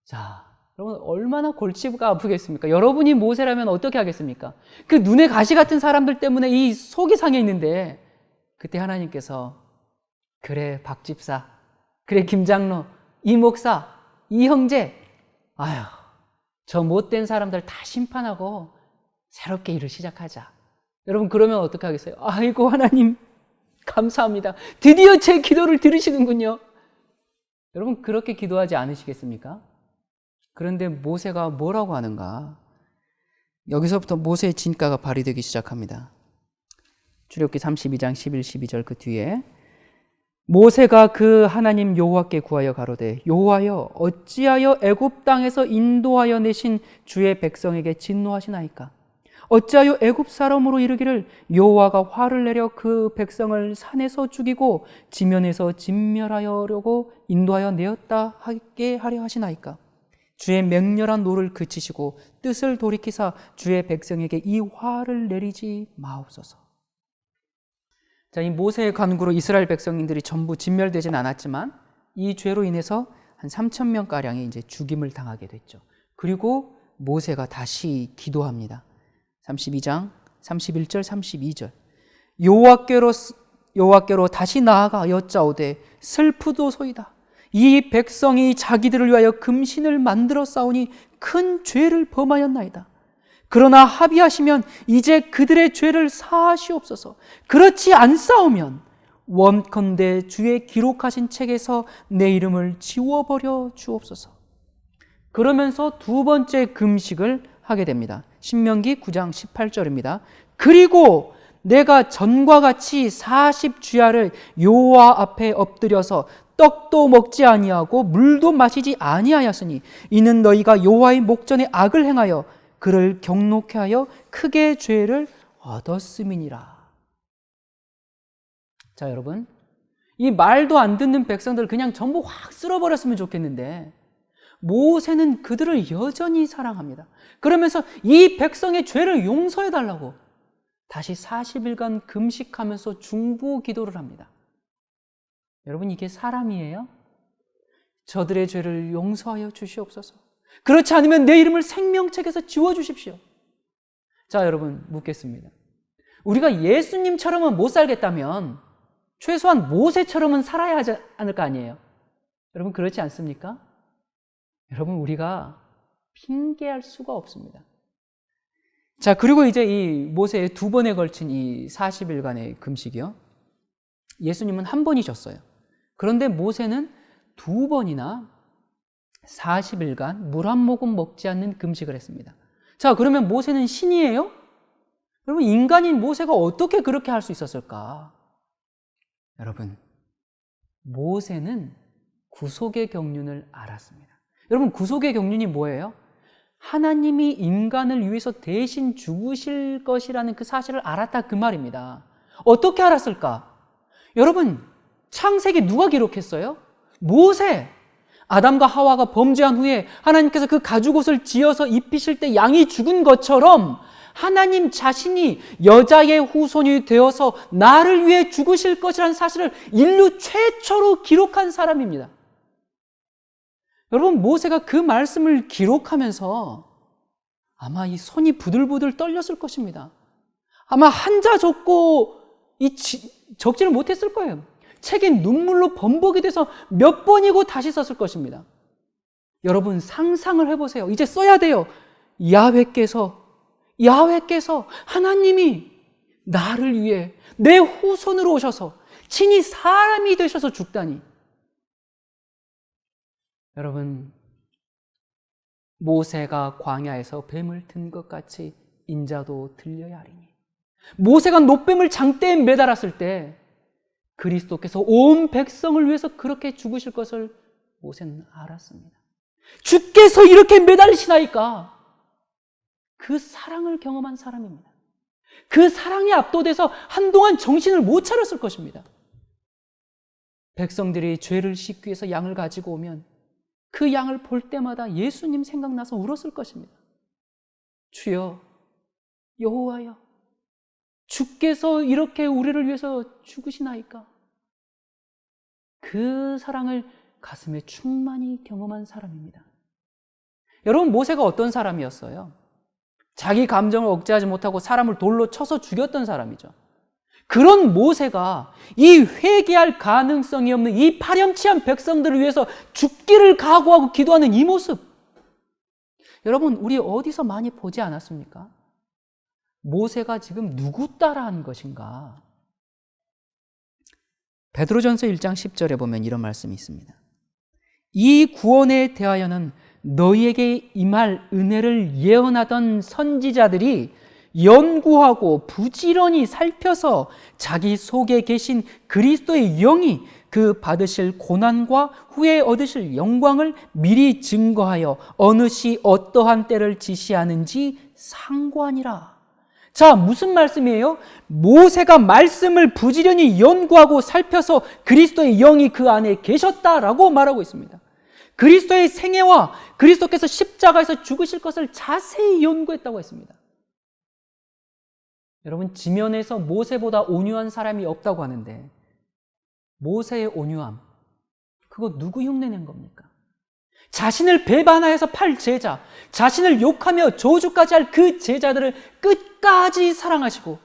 자, 여러분 얼마나 골치가 아프겠습니까? 여러분이 모세라면 어떻게 하겠습니까? 그 눈에 가시 같은 사람들 때문에 이 속이 상해 있는데 그때 하나님께서 그래 박 집사, 그래 김 장로, 이 목사, 이 형제, 아휴 저 못된 사람들 다 심판하고 새롭게 일을 시작하자. 여러분 그러면 어떻게 하겠어요? 아이고 하나님 감사합니다. 드디어 제 기도를 들으시는군요. 여러분 그렇게 기도하지 않으시겠습니까? 그런데 모세가 뭐라고 하는가? 여기서부터 모세의 진가가 발휘되기 시작합니다. 출애굽기 32장 11, 12절 그 뒤에 모세가 그 하나님 여호와께 구하여 가로되 여호와여 어찌하여 애굽 땅에서 인도하여 내신 주의 백성에게 진노하시나이까? 어찌하여 애굽 사람으로 이르기를 여호와가 화를 내려 그 백성을 산에서 죽이고 지면에서 진멸하려고 인도하여 내었다 하게 하려 하시나이까? 주의 맹렬한 노를 그치시고 뜻을 돌이키사 주의 백성에게 이 화를 내리지 마옵소서. 자, 이 모세의 간구로 이스라엘 백성인들이 전부 진멸되진 않았지만 이 죄로 인해서 한 3,000명가량이 이제 죽임을 당하게 됐죠. 그리고 모세가 다시 기도합니다. 32장 31절 32절 여호와께로 다시 나아가 여짜오되 슬프도소이다. 이 백성이 자기들을 위하여 금신을 만들어 싸우니 큰 죄를 범하였나이다. 그러나 합의하시면 이제 그들의 죄를 사하시옵소서. 그렇지 않사오면 원컨대 주의 기록하신 책에서 내 이름을 지워버려 주옵소서. 그러면서 두 번째 금식을 하게 됩니다. 신명기 9장 18절입니다. 그리고 내가 전과 같이 40주야를 여호와 앞에 엎드려서 떡도 먹지 아니하고 물도 마시지 아니하였으니 이는 너희가 여호와의 목전에 악을 행하여 그를 경노케 하여 크게 죄를 얻었음이니라. 자, 여러분 이 말도 안 듣는 백성들 그냥 전부 확 쓸어버렸으면 좋겠는데 모세는 그들을 여전히 사랑합니다. 그러면서 이 백성의 죄를 용서해 달라고 다시 40일간 금식하면서 중보 기도를 합니다. 여러분 이게 사람이에요? 저들의 죄를 용서하여 주시옵소서. 그렇지 않으면 내 이름을 생명책에서 지워주십시오. 자, 여러분 묻겠습니다. 우리가 예수님처럼은 못 살겠다면 최소한 모세처럼은 살아야 하지 않을 거 아니에요? 여러분 그렇지 않습니까? 여러분 우리가 핑계할 수가 없습니다. 자, 그리고 이제 이 모세의 두 번에 걸친 이 40일간의 금식이요. 예수님은 한 번이셨어요. 그런데 모세는 두 번이나 40일간 물 한 모금 먹지 않는 금식을 했습니다. 자, 그러면 모세는 신이에요? 여러분 인간인 모세가 어떻게 그렇게 할 수 있었을까? 여러분 모세는 구속의 경륜을 알았습니다. 여러분 구속의 경륜이 뭐예요? 하나님이 인간을 위해서 대신 죽으실 것이라는 그 사실을 알았다 그 말입니다. 어떻게 알았을까? 여러분 창세기 누가 기록했어요? 모세. 아담과 하와가 범죄한 후에 하나님께서 그 가죽옷을 지어서 입히실 때 양이 죽은 것처럼 하나님 자신이 여자의 후손이 되어서 나를 위해 죽으실 것이라는 사실을 인류 최초로 기록한 사람입니다. 여러분 모세가 그 말씀을 기록하면서 아마 이 손이 부들부들 떨렸을 것입니다. 아마 한자 적고 적지를 못했을 거예요. 책이 눈물로 범벅이 돼서 몇 번이고 다시 썼을 것입니다. 여러분 상상을 해보세요. 이제 써야 돼요. 야훼께서 야훼께서 하나님이 나를 위해 내 후손으로 오셔서 친히 사람이 되셔서 죽다니. 여러분, 모세가 광야에서 뱀을 든 것 같이 인자도 들려야 하리니. 모세가 놋뱀을 장대에 매달았을 때 그리스도께서 온 백성을 위해서 그렇게 죽으실 것을 모세는 알았습니다. 주께서 이렇게 매달리시나이까 그 사랑을 경험한 사람입니다. 그 사랑에 압도돼서 한동안 정신을 못 차렸을 것입니다. 백성들이 죄를 씻기 위해서 양을 가지고 오면 그 양을 볼 때마다 예수님 생각나서 울었을 것입니다. 주여, 여호와여, 주께서 이렇게 우리를 위해서 죽으시나이까? 그 사랑을 가슴에 충만히 경험한 사람입니다. 여러분, 모세가 어떤 사람이었어요? 자기 감정을 억제하지 못하고 사람을 돌로 쳐서 죽였던 사람이죠. 그런 모세가 이 회개할 가능성이 없는 이 파렴치한 백성들을 위해서 죽기를 각오하고 기도하는 이 모습, 여러분, 우리 어디서 많이 보지 않았습니까? 모세가 지금 누구 따라한 것인가? 베드로전서 1장 10절에 보면 이런 말씀이 있습니다. 이 구원에 대하여는 너희에게 임할 은혜를 예언하던 선지자들이 연구하고 부지런히 살펴서 자기 속에 계신 그리스도의 영이 그 받으실 고난과 후에 얻으실 영광을 미리 증거하여 어느 시 어떠한 때를 지시하는지 상고하니라. 자, 무슨 말씀이에요? 모세가 말씀을 부지런히 연구하고 살펴서 그리스도의 영이 그 안에 계셨다라고 말하고 있습니다. 그리스도의 생애와 그리스도께서 십자가에서 죽으실 것을 자세히 연구했다고 했습니다. 여러분, 지면에서 모세보다 온유한 사람이 없다고 하는데 모세의 온유함, 그거 누구 흉내낸 겁니까? 자신을 배반하여서 팔 제자, 자신을 욕하며 저주까지 할 그 제자들을 끝까지 사랑하시고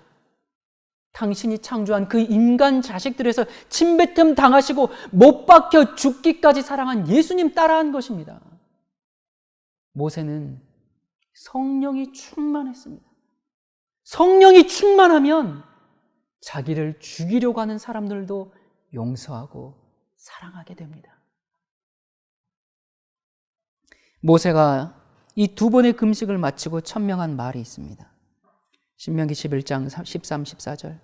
당신이 창조한 그 인간 자식들에서 침뱉음 당하시고 못 박혀 죽기까지 사랑한 예수님 따라한 것입니다. 모세는 성령이 충만했습니다. 성령이 충만하면 자기를 죽이려고 하는 사람들도 용서하고 사랑하게 됩니다. 모세가 이 두 번의 금식을 마치고 천명한 말이 있습니다. 신명기 11장 13, 14절.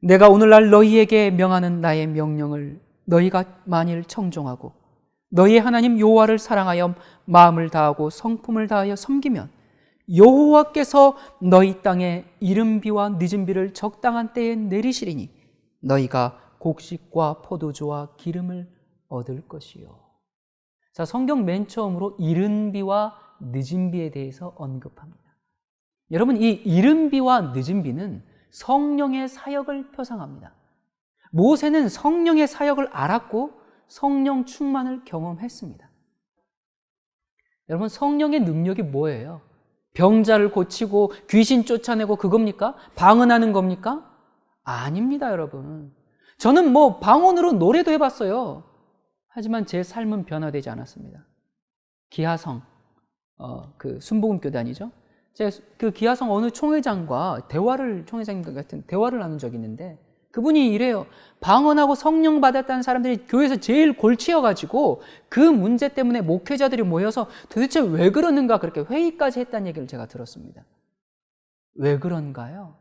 내가 오늘날 너희에게 명하는 나의 명령을 너희가 만일 청종하고 너희 하나님 여호와를 사랑하여 마음을 다하고 성품을 다하여 섬기면 여호와께서 너희 땅에 이른비와 늦은비를 적당한 때에 내리시리니 너희가 곡식과 포도주와 기름을 얻을 것이요. 자, 성경 맨 처음으로 이른비와 늦은비에 대해서 언급합니다. 여러분, 이 이른비와 늦은비는 성령의 사역을 표상합니다. 모세는 성령의 사역을 알았고 성령 충만을 경험했습니다. 여러분, 성령의 능력이 뭐예요? 병자를 고치고 귀신 쫓아내고 그겁니까? 방언하는 겁니까? 아닙니다, 여러분. 저는 방언으로 노래도 해봤어요. 하지만 제 삶은 변화되지 않았습니다. 기하성, 그 순복음교단이죠. 제가 그 기하성 어느 총회장과 총회장님 같은 대화를 나눈 적이 있는데 그분이 이래요. 방언하고 성령 받았다는 사람들이 교회에서 제일 골치여가지고 그 문제 때문에 목회자들이 모여서 도대체 왜 그러는가 그렇게 회의까지 했다는 얘기를 제가 들었습니다. 왜 그런가요?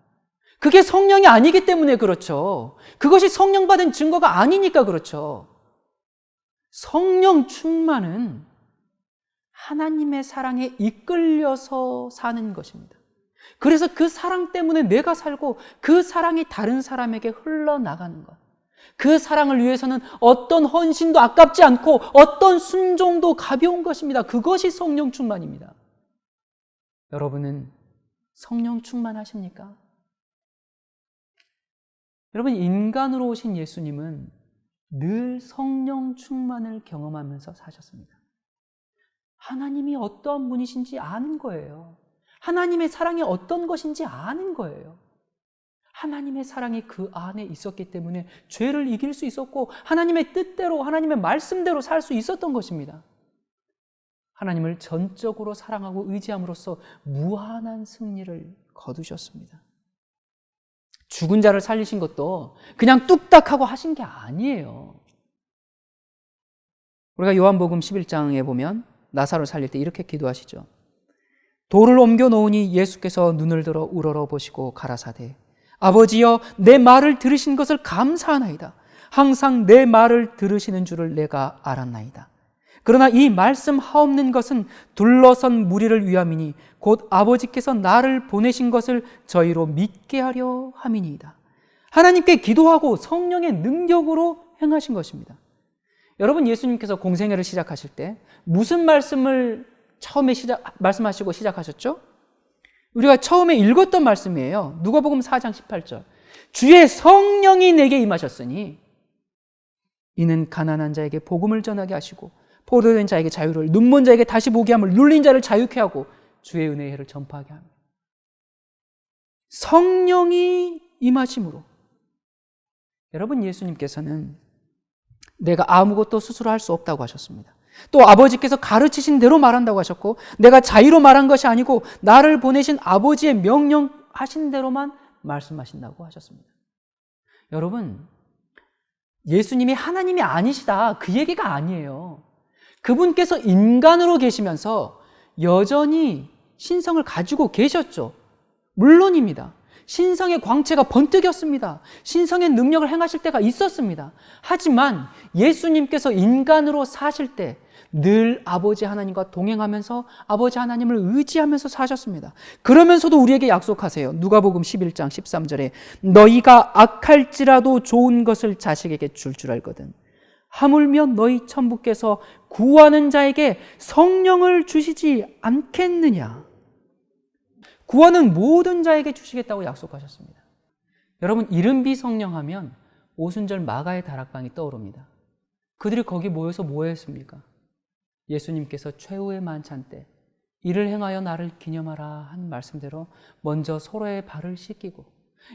그게 성령이 아니기 때문에 그렇죠. 그것이 성령 받은 증거가 아니니까 그렇죠. 성령 충만은 하나님의 사랑에 이끌려서 사는 것입니다. 그래서 그 사랑 때문에 내가 살고 그 사랑이 다른 사람에게 흘러나가는 것. 그 사랑을 위해서는 어떤 헌신도 아깝지 않고 어떤 순종도 가벼운 것입니다. 그것이 성령 충만입니다. 여러분은 성령 충만하십니까? 여러분, 인간으로 오신 예수님은 늘 성령 충만을 경험하면서 사셨습니다. 하나님이 어떠한 분이신지 아는 거예요. 하나님의 사랑이 어떤 것인지 아는 거예요. 하나님의 사랑이 그 안에 있었기 때문에 죄를 이길 수 있었고 하나님의 뜻대로 하나님의 말씀대로 살 수 있었던 것입니다. 하나님을 전적으로 사랑하고 의지함으로써 무한한 승리를 거두셨습니다. 죽은 자를 살리신 것도 그냥 뚝딱하고 하신 게 아니에요. 우리가 요한복음 11장에 보면 나사로를 살릴 때 이렇게 기도하시죠. 돌을 옮겨 놓으니 예수께서 눈을 들어 우러러 보시고 가라사대 아버지여 내 말을 들으신 것을 감사하나이다. 항상 내 말을 들으시는 줄을 내가 알았나이다. 그러나 이 말씀 하옵는 것은 둘러선 무리를 위함이니 곧 아버지께서 나를 보내신 것을 저희로 믿게 하려 함이니이다. 하나님께 기도하고 성령의 능력으로 행하신 것입니다. 여러분, 예수님께서 공생애를 시작하실 때 무슨 말씀을 처음에 말씀하시고 시작하셨죠? 우리가 처음에 읽었던 말씀이에요. 누가복음 4장 18절. 주의 성령이 내게 임하셨으니 이는 가난한 자에게 복음을 전하게 하시고 포로된 자에게 자유를, 눈먼 자에게 다시 보게 함을, 눌린 자를 자유케 하고 주의 은혜의 해를 전파하게 합니다. 성령이 임하심으로. 여러분, 예수님께서는 내가 아무것도 스스로 할 수 없다고 하셨습니다. 또 아버지께서 가르치신 대로 말한다고 하셨고, 내가 자의로 말한 것이 아니고 나를 보내신 아버지의 명령하신 대로만 말씀하신다고 하셨습니다. 여러분, 예수님이 하나님이 아니시다, 그 얘기가 아니에요. 그분께서 인간으로 계시면서 여전히 신성을 가지고 계셨죠. 물론입니다. 신성의 광채가 번뜩였습니다. 신성의 능력을 행하실 때가 있었습니다. 하지만 예수님께서 인간으로 사실 때 늘 아버지 하나님과 동행하면서 아버지 하나님을 의지하면서 사셨습니다. 그러면서도 우리에게 약속하세요. 누가복음 11장 13절에 너희가 악할지라도 좋은 것을 자식에게 줄 알거든 하물며 너희 천부께서 구하는 자에게 성령을 주시지 않겠느냐. 구하는 모든 자에게 주시겠다고 약속하셨습니다. 여러분, 이른비 성령 하면 오순절 마가의 다락방이 떠오릅니다. 그들이 거기 모여서 뭐 했습니까? 예수님께서 최후의 만찬 때 이를 행하여 나를 기념하라 한 말씀대로 먼저 서로의 발을 씻기고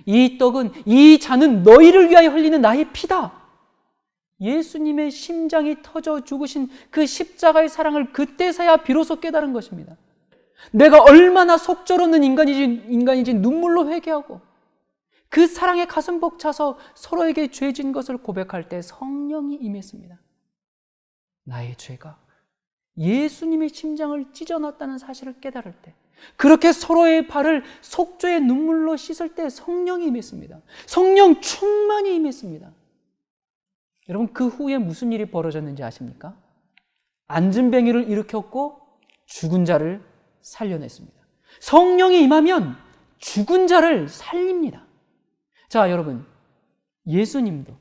이 떡은, 이 잔은 너희를 위하여 흘리는 나의 피다. 예수님의 심장이 터져 죽으신 그 십자가의 사랑을 그때서야 비로소 깨달은 것입니다. 내가 얼마나 속절없는 인간인지 눈물로 회개하고 그 사랑에 가슴 벅차서 서로에게 죄진 것을 고백할 때 성령이 임했습니다. 나의 죄가 예수님의 심장을 찢어놨다는 사실을 깨달을 때, 그렇게 서로의 발을 속죄의 눈물로 씻을 때 성령이 임했습니다. 성령 충만이 임했습니다. 여러분, 그 후에 무슨 일이 벌어졌는지 아십니까? 안진뱅이를 일으켰고 죽은 자를 살려냈습니다. 성령이 임하면 죽은 자를 살립니다. 자, 여러분, 예수님도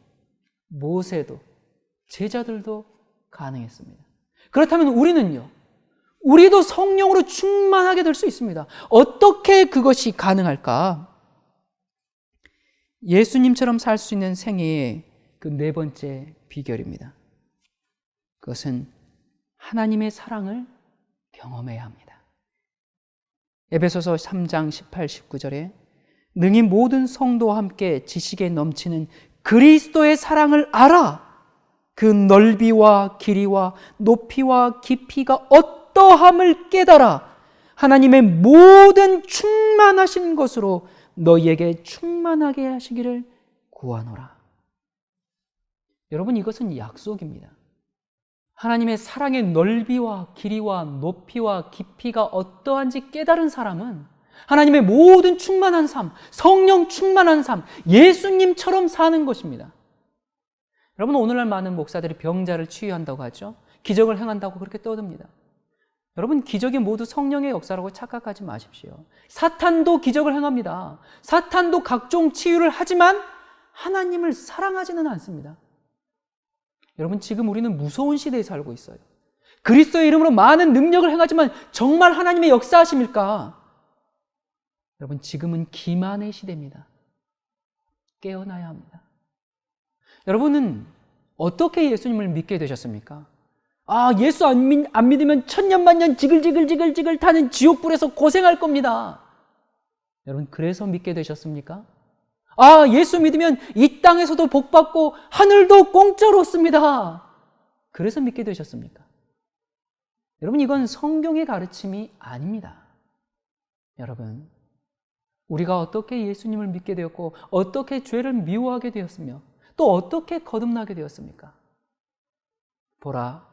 모세도 제자들도 가능했습니다. 그렇다면 우리는요? 우리도 성령으로 충만하게 될 수 있습니다. 어떻게 그것이 가능할까? 예수님처럼 살 수 있는 생애의 그 네 번째 비결입니다. 그것은 하나님의 사랑을 경험해야 합니다. 에베소서 3장 18, 19절에 능히 모든 성도와 함께 지식에 넘치는 그리스도의 사랑을 알아. 그 넓이와 길이와 높이와 깊이가 어떠함을 깨달아 하나님의 모든 충만하신 것으로 너희에게 충만하게 하시기를 구하노라. 여러분, 이것은 약속입니다. 하나님의 사랑의 넓이와 길이와 높이와 깊이가 어떠한지 깨달은 사람은 하나님의 모든 충만한 삶, 성령 충만한 삶, 예수님처럼 사는 것입니다. 여러분, 오늘날 많은 목사들이 병자를 치유한다고 하죠. 기적을 행한다고 그렇게 떠듭니다. 여러분, 기적이 모두 성령의 역사라고 착각하지 마십시오. 사탄도 기적을 행합니다. 사탄도 각종 치유를 하지만 하나님을 사랑하지는 않습니다. 여러분, 지금 우리는 무서운 시대에 살고 있어요. 그리스도의 이름으로 많은 능력을 행하지만 정말 하나님의 역사하심일까? 여러분, 지금은 기만의 시대입니다. 깨어나야 합니다. 여러분은 어떻게 예수님을 믿게 되셨습니까? 예수 안 믿으면 천년만년 지글지글 타는 지옥불에서 고생할 겁니다. 여러분, 그래서 믿게 되셨습니까? 예수 믿으면 이 땅에서도 복받고 하늘도 공짜로 얻습니다. 그래서 믿게 되셨습니까? 여러분, 이건 성경의 가르침이 아닙니다. 여러분, 우리가 어떻게 예수님을 믿게 되었고 어떻게 죄를 미워하게 되었으며 또 어떻게 거듭나게 되었습니까? 보라,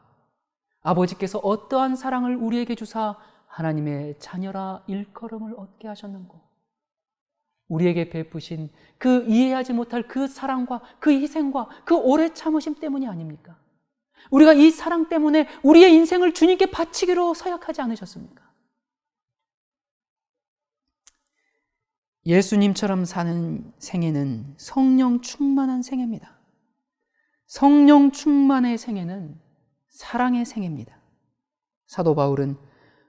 아버지께서 어떠한 사랑을 우리에게 주사 하나님의 자녀라 일컬음을 얻게 하셨는고, 우리에게 베푸신 그 이해하지 못할 그 사랑과 그 희생과 그 오래 참으심 때문이 아닙니까? 우리가 이 사랑 때문에 우리의 인생을 주님께 바치기로 서약하지 않으셨습니까? 예수님처럼 사는 생애는 성령 충만한 생애입니다. 성령 충만의 생애는 사랑의 생애입니다. 사도 바울은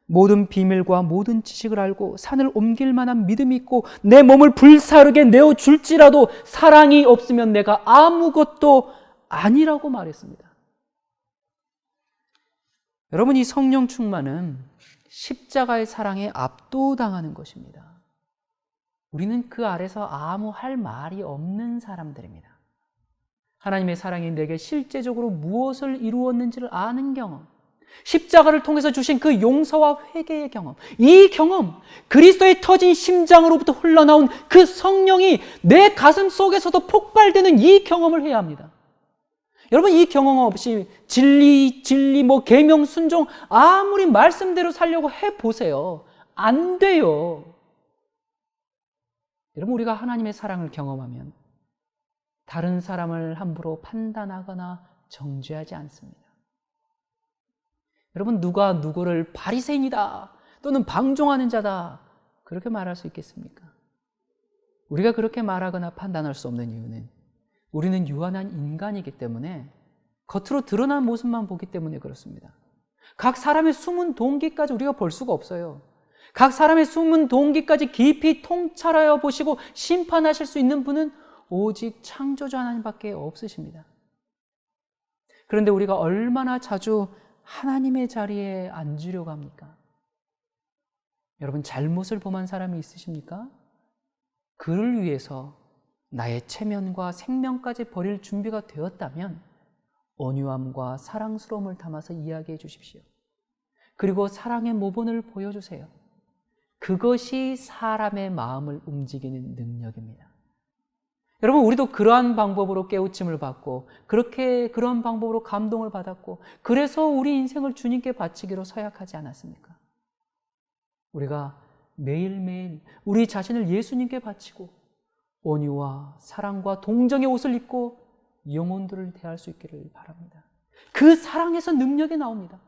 모든 비밀과 모든 지식을 알고 산을 옮길 만한 믿음이 있고 내 몸을 불사르게 내어줄지라도 사랑이 없으면 내가 아무것도 아니라고 말했습니다. 여러분, 이 성령 충만은 십자가의 사랑에 압도당하는 것입니다. 우리는 그 아래서 아무 할 말이 없는 사람들입니다. 하나님의 사랑이 내게 실제적으로 무엇을 이루었는지를 아는 경험, 십자가를 통해서 주신 그 용서와 회개의 경험, 이 경험, 그리스도의 터진 심장으로부터 흘러나온 그 성령이 내 가슴 속에서도 폭발되는 이 경험을 해야 합니다. 여러분, 이 경험 없이 진리, 계명 순종 아무리 말씀대로 살려고 해보세요. 안 돼요. 여러분, 우리가 하나님의 사랑을 경험하면 다른 사람을 함부로 판단하거나 정죄하지 않습니다. 여러분, 누가 누구를 바리새인이다 또는 방종하는 자다 그렇게 말할 수 있겠습니까? 우리가 그렇게 말하거나 판단할 수 없는 이유는 우리는 유한한 인간이기 때문에 겉으로 드러난 모습만 보기 때문에 그렇습니다. 각 사람의 숨은 동기까지 우리가 볼 수가 없어요. 각 사람의 숨은 동기까지 깊이 통찰하여 보시고 심판하실 수 있는 분은 오직 창조주 하나님밖에 없으십니다. 그런데 우리가 얼마나 자주 하나님의 자리에 앉으려고 합니까? 여러분, 잘못을 범한 사람이 있으십니까? 그를 위해서 나의 체면과 생명까지 버릴 준비가 되었다면 온유함과 사랑스러움을 담아서 이야기해 주십시오. 그리고 사랑의 모본을 보여주세요. 그것이 사람의 마음을 움직이는 능력입니다. 여러분, 우리도 그러한 방법으로 깨우침을 받고 그런 방법으로 감동을 받았고 그래서 우리 인생을 주님께 바치기로 서약하지 않았습니까? 우리가 매일매일 우리 자신을 예수님께 바치고 온유와 사랑과 동정의 옷을 입고 영혼들을 대할 수 있기를 바랍니다. 그 사랑에서 능력이 나옵니다.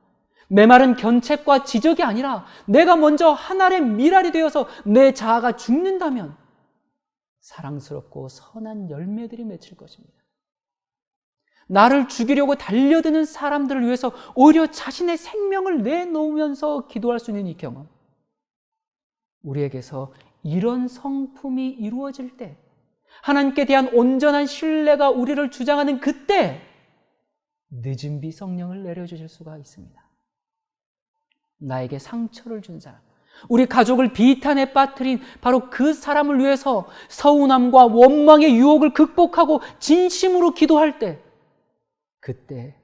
메마른 견책과 지적이 아니라 내가 먼저 한 알의 밀알이 되어서 내 자아가 죽는다면 사랑스럽고 선한 열매들이 맺힐 것입니다. 나를 죽이려고 달려드는 사람들을 위해서 오히려 자신의 생명을 내놓으면서 기도할 수 있는 이 경험, 우리에게서 이런 성품이 이루어질 때, 하나님께 대한 온전한 신뢰가 우리를 주장하는 그때 늦은 비 성령을 내려주실 수가 있습니다. 나에게 상처를 준 사람, 우리 가족을 비탄에 빠뜨린 바로 그 사람을 위해서 서운함과 원망의 유혹을 극복하고 진심으로 기도할 때, 그때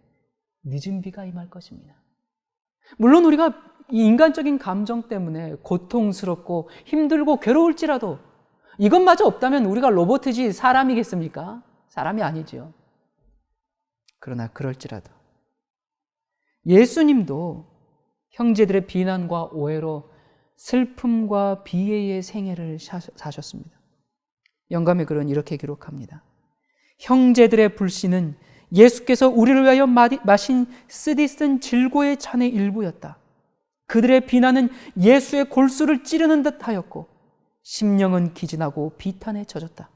늦은 비가 임할 것입니다. 물론 우리가 이 인간적인 감정 때문에 고통스럽고 힘들고 괴로울지라도 이것마저 없다면 우리가 로봇이지 사람이겠습니까? 사람이 아니죠. 그러나 그럴지라도 예수님도 형제들의 비난과 오해로 슬픔과 비애의 생애를 사셨습니다. 영감의 글은 이렇게 기록합니다. 형제들의 불신은 예수께서 우리를 위하여 마신 쓰디쓴 질고의 잔의 일부였다. 그들의 비난은 예수의 골수를 찌르는 듯 하였고 심령은 기진하고 비탄에 젖었다.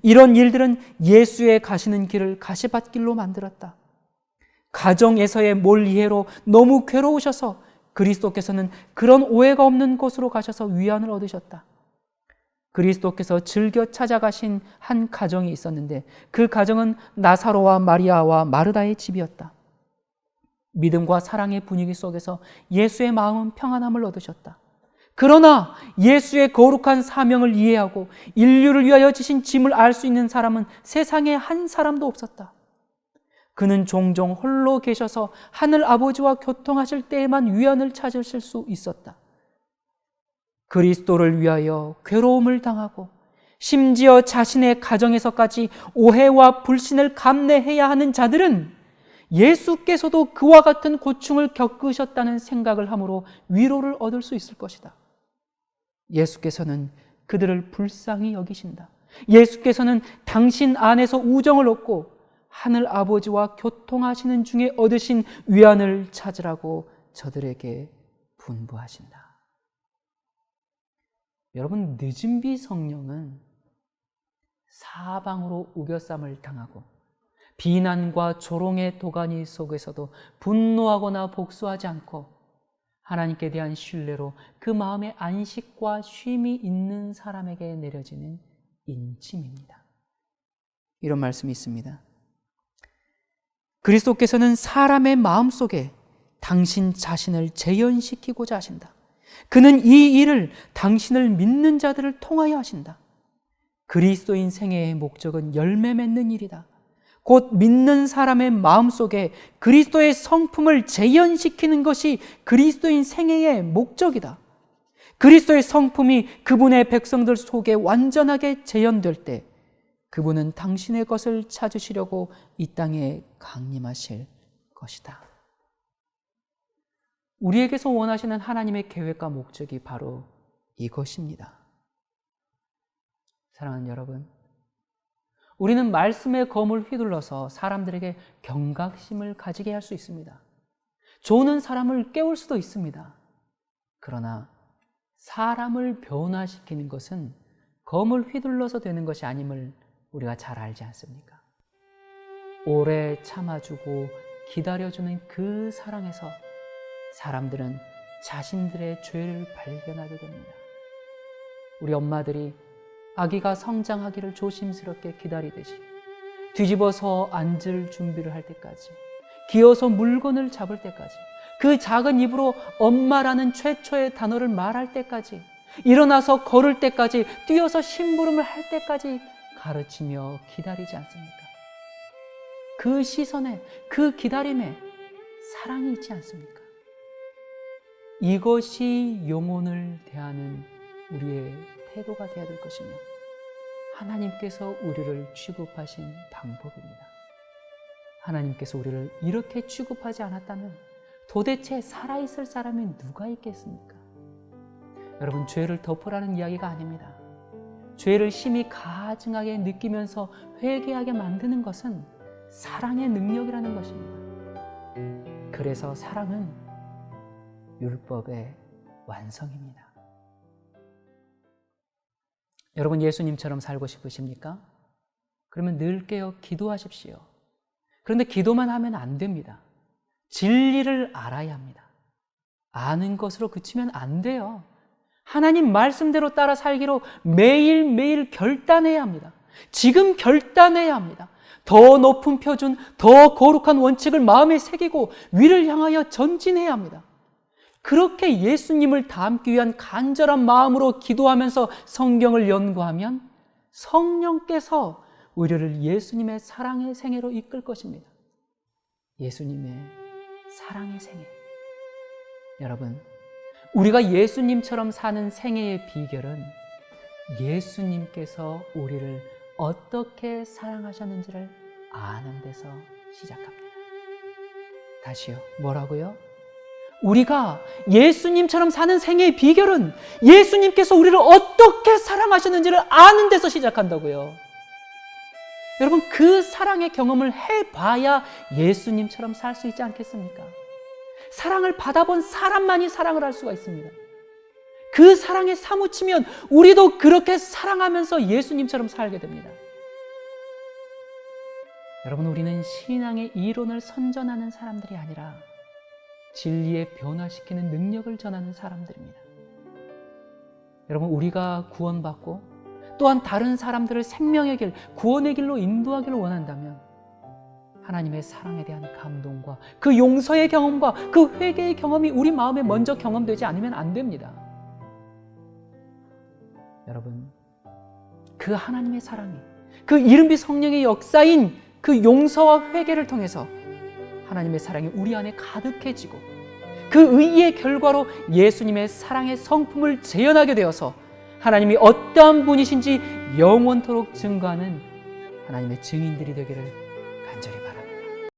이런 일들은 예수의 가시는 길을 가시밭길로 만들었다. 가정에서의 몰이해로 너무 괴로우셔서 그리스도께서는 그런 오해가 없는 곳으로 가셔서 위안을 얻으셨다. 그리스도께서 즐겨 찾아가신 한 가정이 있었는데 그 가정은 나사로와 마리아와 마르다의 집이었다. 믿음과 사랑의 분위기 속에서 예수의 마음은 평안함을 얻으셨다. 그러나 예수의 거룩한 사명을 이해하고 인류를 위하여 지신 짐을 알 수 있는 사람은 세상에 한 사람도 없었다. 그는 종종 홀로 계셔서 하늘 아버지와 교통하실 때에만 위안을 찾으실 수 있었다. 그리스도를 위하여 괴로움을 당하고 심지어 자신의 가정에서까지 오해와 불신을 감내해야 하는 자들은 예수께서도 그와 같은 고충을 겪으셨다는 생각을 함으로 위로를 얻을 수 있을 것이다. 예수께서는 그들을 불쌍히 여기신다. 예수께서는 당신 안에서 우정을 얻고 하늘 아버지와 교통하시는 중에 얻으신 위안을 찾으라고 저들에게 분부하신다. 여러분, 늦은 비 성령은 사방으로 우겨쌈을 당하고 비난과 조롱의 도가니 속에서도 분노하거나 복수하지 않고 하나님께 대한 신뢰로 그 마음에 안식과 쉼이 있는 사람에게 내려지는 인침입니다. 이런 말씀이 있습니다. 그리스도께서는 사람의 마음속에 당신 자신을 재현시키고자 하신다. 그는 이 일을 당신을 믿는 자들을 통하여 하신다. 그리스도인 생애의 목적은 열매 맺는 일이다. 곧 믿는 사람의 마음속에 그리스도의 성품을 재현시키는 것이 그리스도인 생애의 목적이다. 그리스도의 성품이 그분의 백성들 속에 완전하게 재현될 때 그분은 당신의 것을 찾으시려고 이 땅에 강림하실 것이다. 우리에게서 원하시는 하나님의 계획과 목적이 바로 이것입니다. 사랑하는 여러분, 우리는 말씀의 검을 휘둘러서 사람들에게 경각심을 가지게 할 수 있습니다. 조는 사람을 깨울 수도 있습니다. 그러나 사람을 변화시키는 것은 검을 휘둘러서 되는 것이 아님을 우리가 잘 알지 않습니까? 오래 참아주고 기다려주는 그 사랑에서 사람들은 자신들의 죄를 발견하게 됩니다. 우리 엄마들이 아기가 성장하기를 조심스럽게 기다리듯이 뒤집어서 앉을 준비를 할 때까지, 기어서 물건을 잡을 때까지, 그 작은 입으로 엄마라는 최초의 단어를 말할 때까지, 일어나서 걸을 때까지, 뛰어서 심부름을 할 때까지 가르치며 기다리지 않습니까? 그 시선에, 그 기다림에 사랑이 있지 않습니까? 이것이 영혼을 대하는 우리의 태도가 되어야 될 것이며 하나님께서 우리를 취급하신 방법입니다. 하나님께서 우리를 이렇게 취급하지 않았다면 도대체 살아있을 사람이 누가 있겠습니까? 여러분, 죄를 덮으라는 이야기가 아닙니다. 죄를 심히 가증하게 느끼면서 회개하게 만드는 것은 사랑의 능력이라는 것입니다. 그래서 사랑은 율법의 완성입니다. 여러분, 예수님처럼 살고 싶으십니까? 그러면 늘 깨어 기도하십시오. 그런데 기도만 하면 안 됩니다. 진리를 알아야 합니다. 아는 것으로 그치면 안 돼요. 하나님 말씀대로 따라 살기로 매일매일 결단해야 합니다. 지금 결단해야 합니다. 더 높은 표준, 더 거룩한 원칙을 마음에 새기고 위를 향하여 전진해야 합니다. 그렇게 예수님을 닮기 위한 간절한 마음으로 기도하면서 성경을 연구하면 성령께서 우리를 예수님의 사랑의 생애로 이끌 것입니다. 예수님의 사랑의 생애. 여러분, 우리가 예수님처럼 사는 생애의 비결은 예수님께서 우리를 어떻게 사랑하셨는지를 아는 데서 시작합니다. 다시요. 뭐라고요? 우리가 예수님처럼 사는 생애의 비결은 예수님께서 우리를 어떻게 사랑하셨는지를 아는 데서 시작한다고요. 여러분, 그 사랑의 경험을 해봐야 예수님처럼 살 수 있지 않겠습니까? 사랑을 받아본 사람만이 사랑을 할 수가 있습니다. 그 사랑에 사무치면 우리도 그렇게 사랑하면서 예수님처럼 살게 됩니다. 여러분, 우리는 신앙의 이론을 선전하는 사람들이 아니라 진리에 변화시키는 능력을 전하는 사람들입니다. 여러분, 우리가 구원받고 또한 다른 사람들을 생명의 길, 구원의 길로 인도하기를 원한다면 하나님의 사랑에 대한 감동과 그 용서의 경험과 그 회개의 경험이 우리 마음에 먼저 경험되지 않으면 안 됩니다. 여러분, 그 하나님의 사랑이, 그 이른비 성령의 역사인 그 용서와 회개를 통해서 하나님의 사랑이 우리 안에 가득해지고 그 의의 결과로 예수님의 사랑의 성품을 재현하게 되어서 하나님이 어떠한 분이신지 영원토록 증거하는 하나님의 증인들이 되기를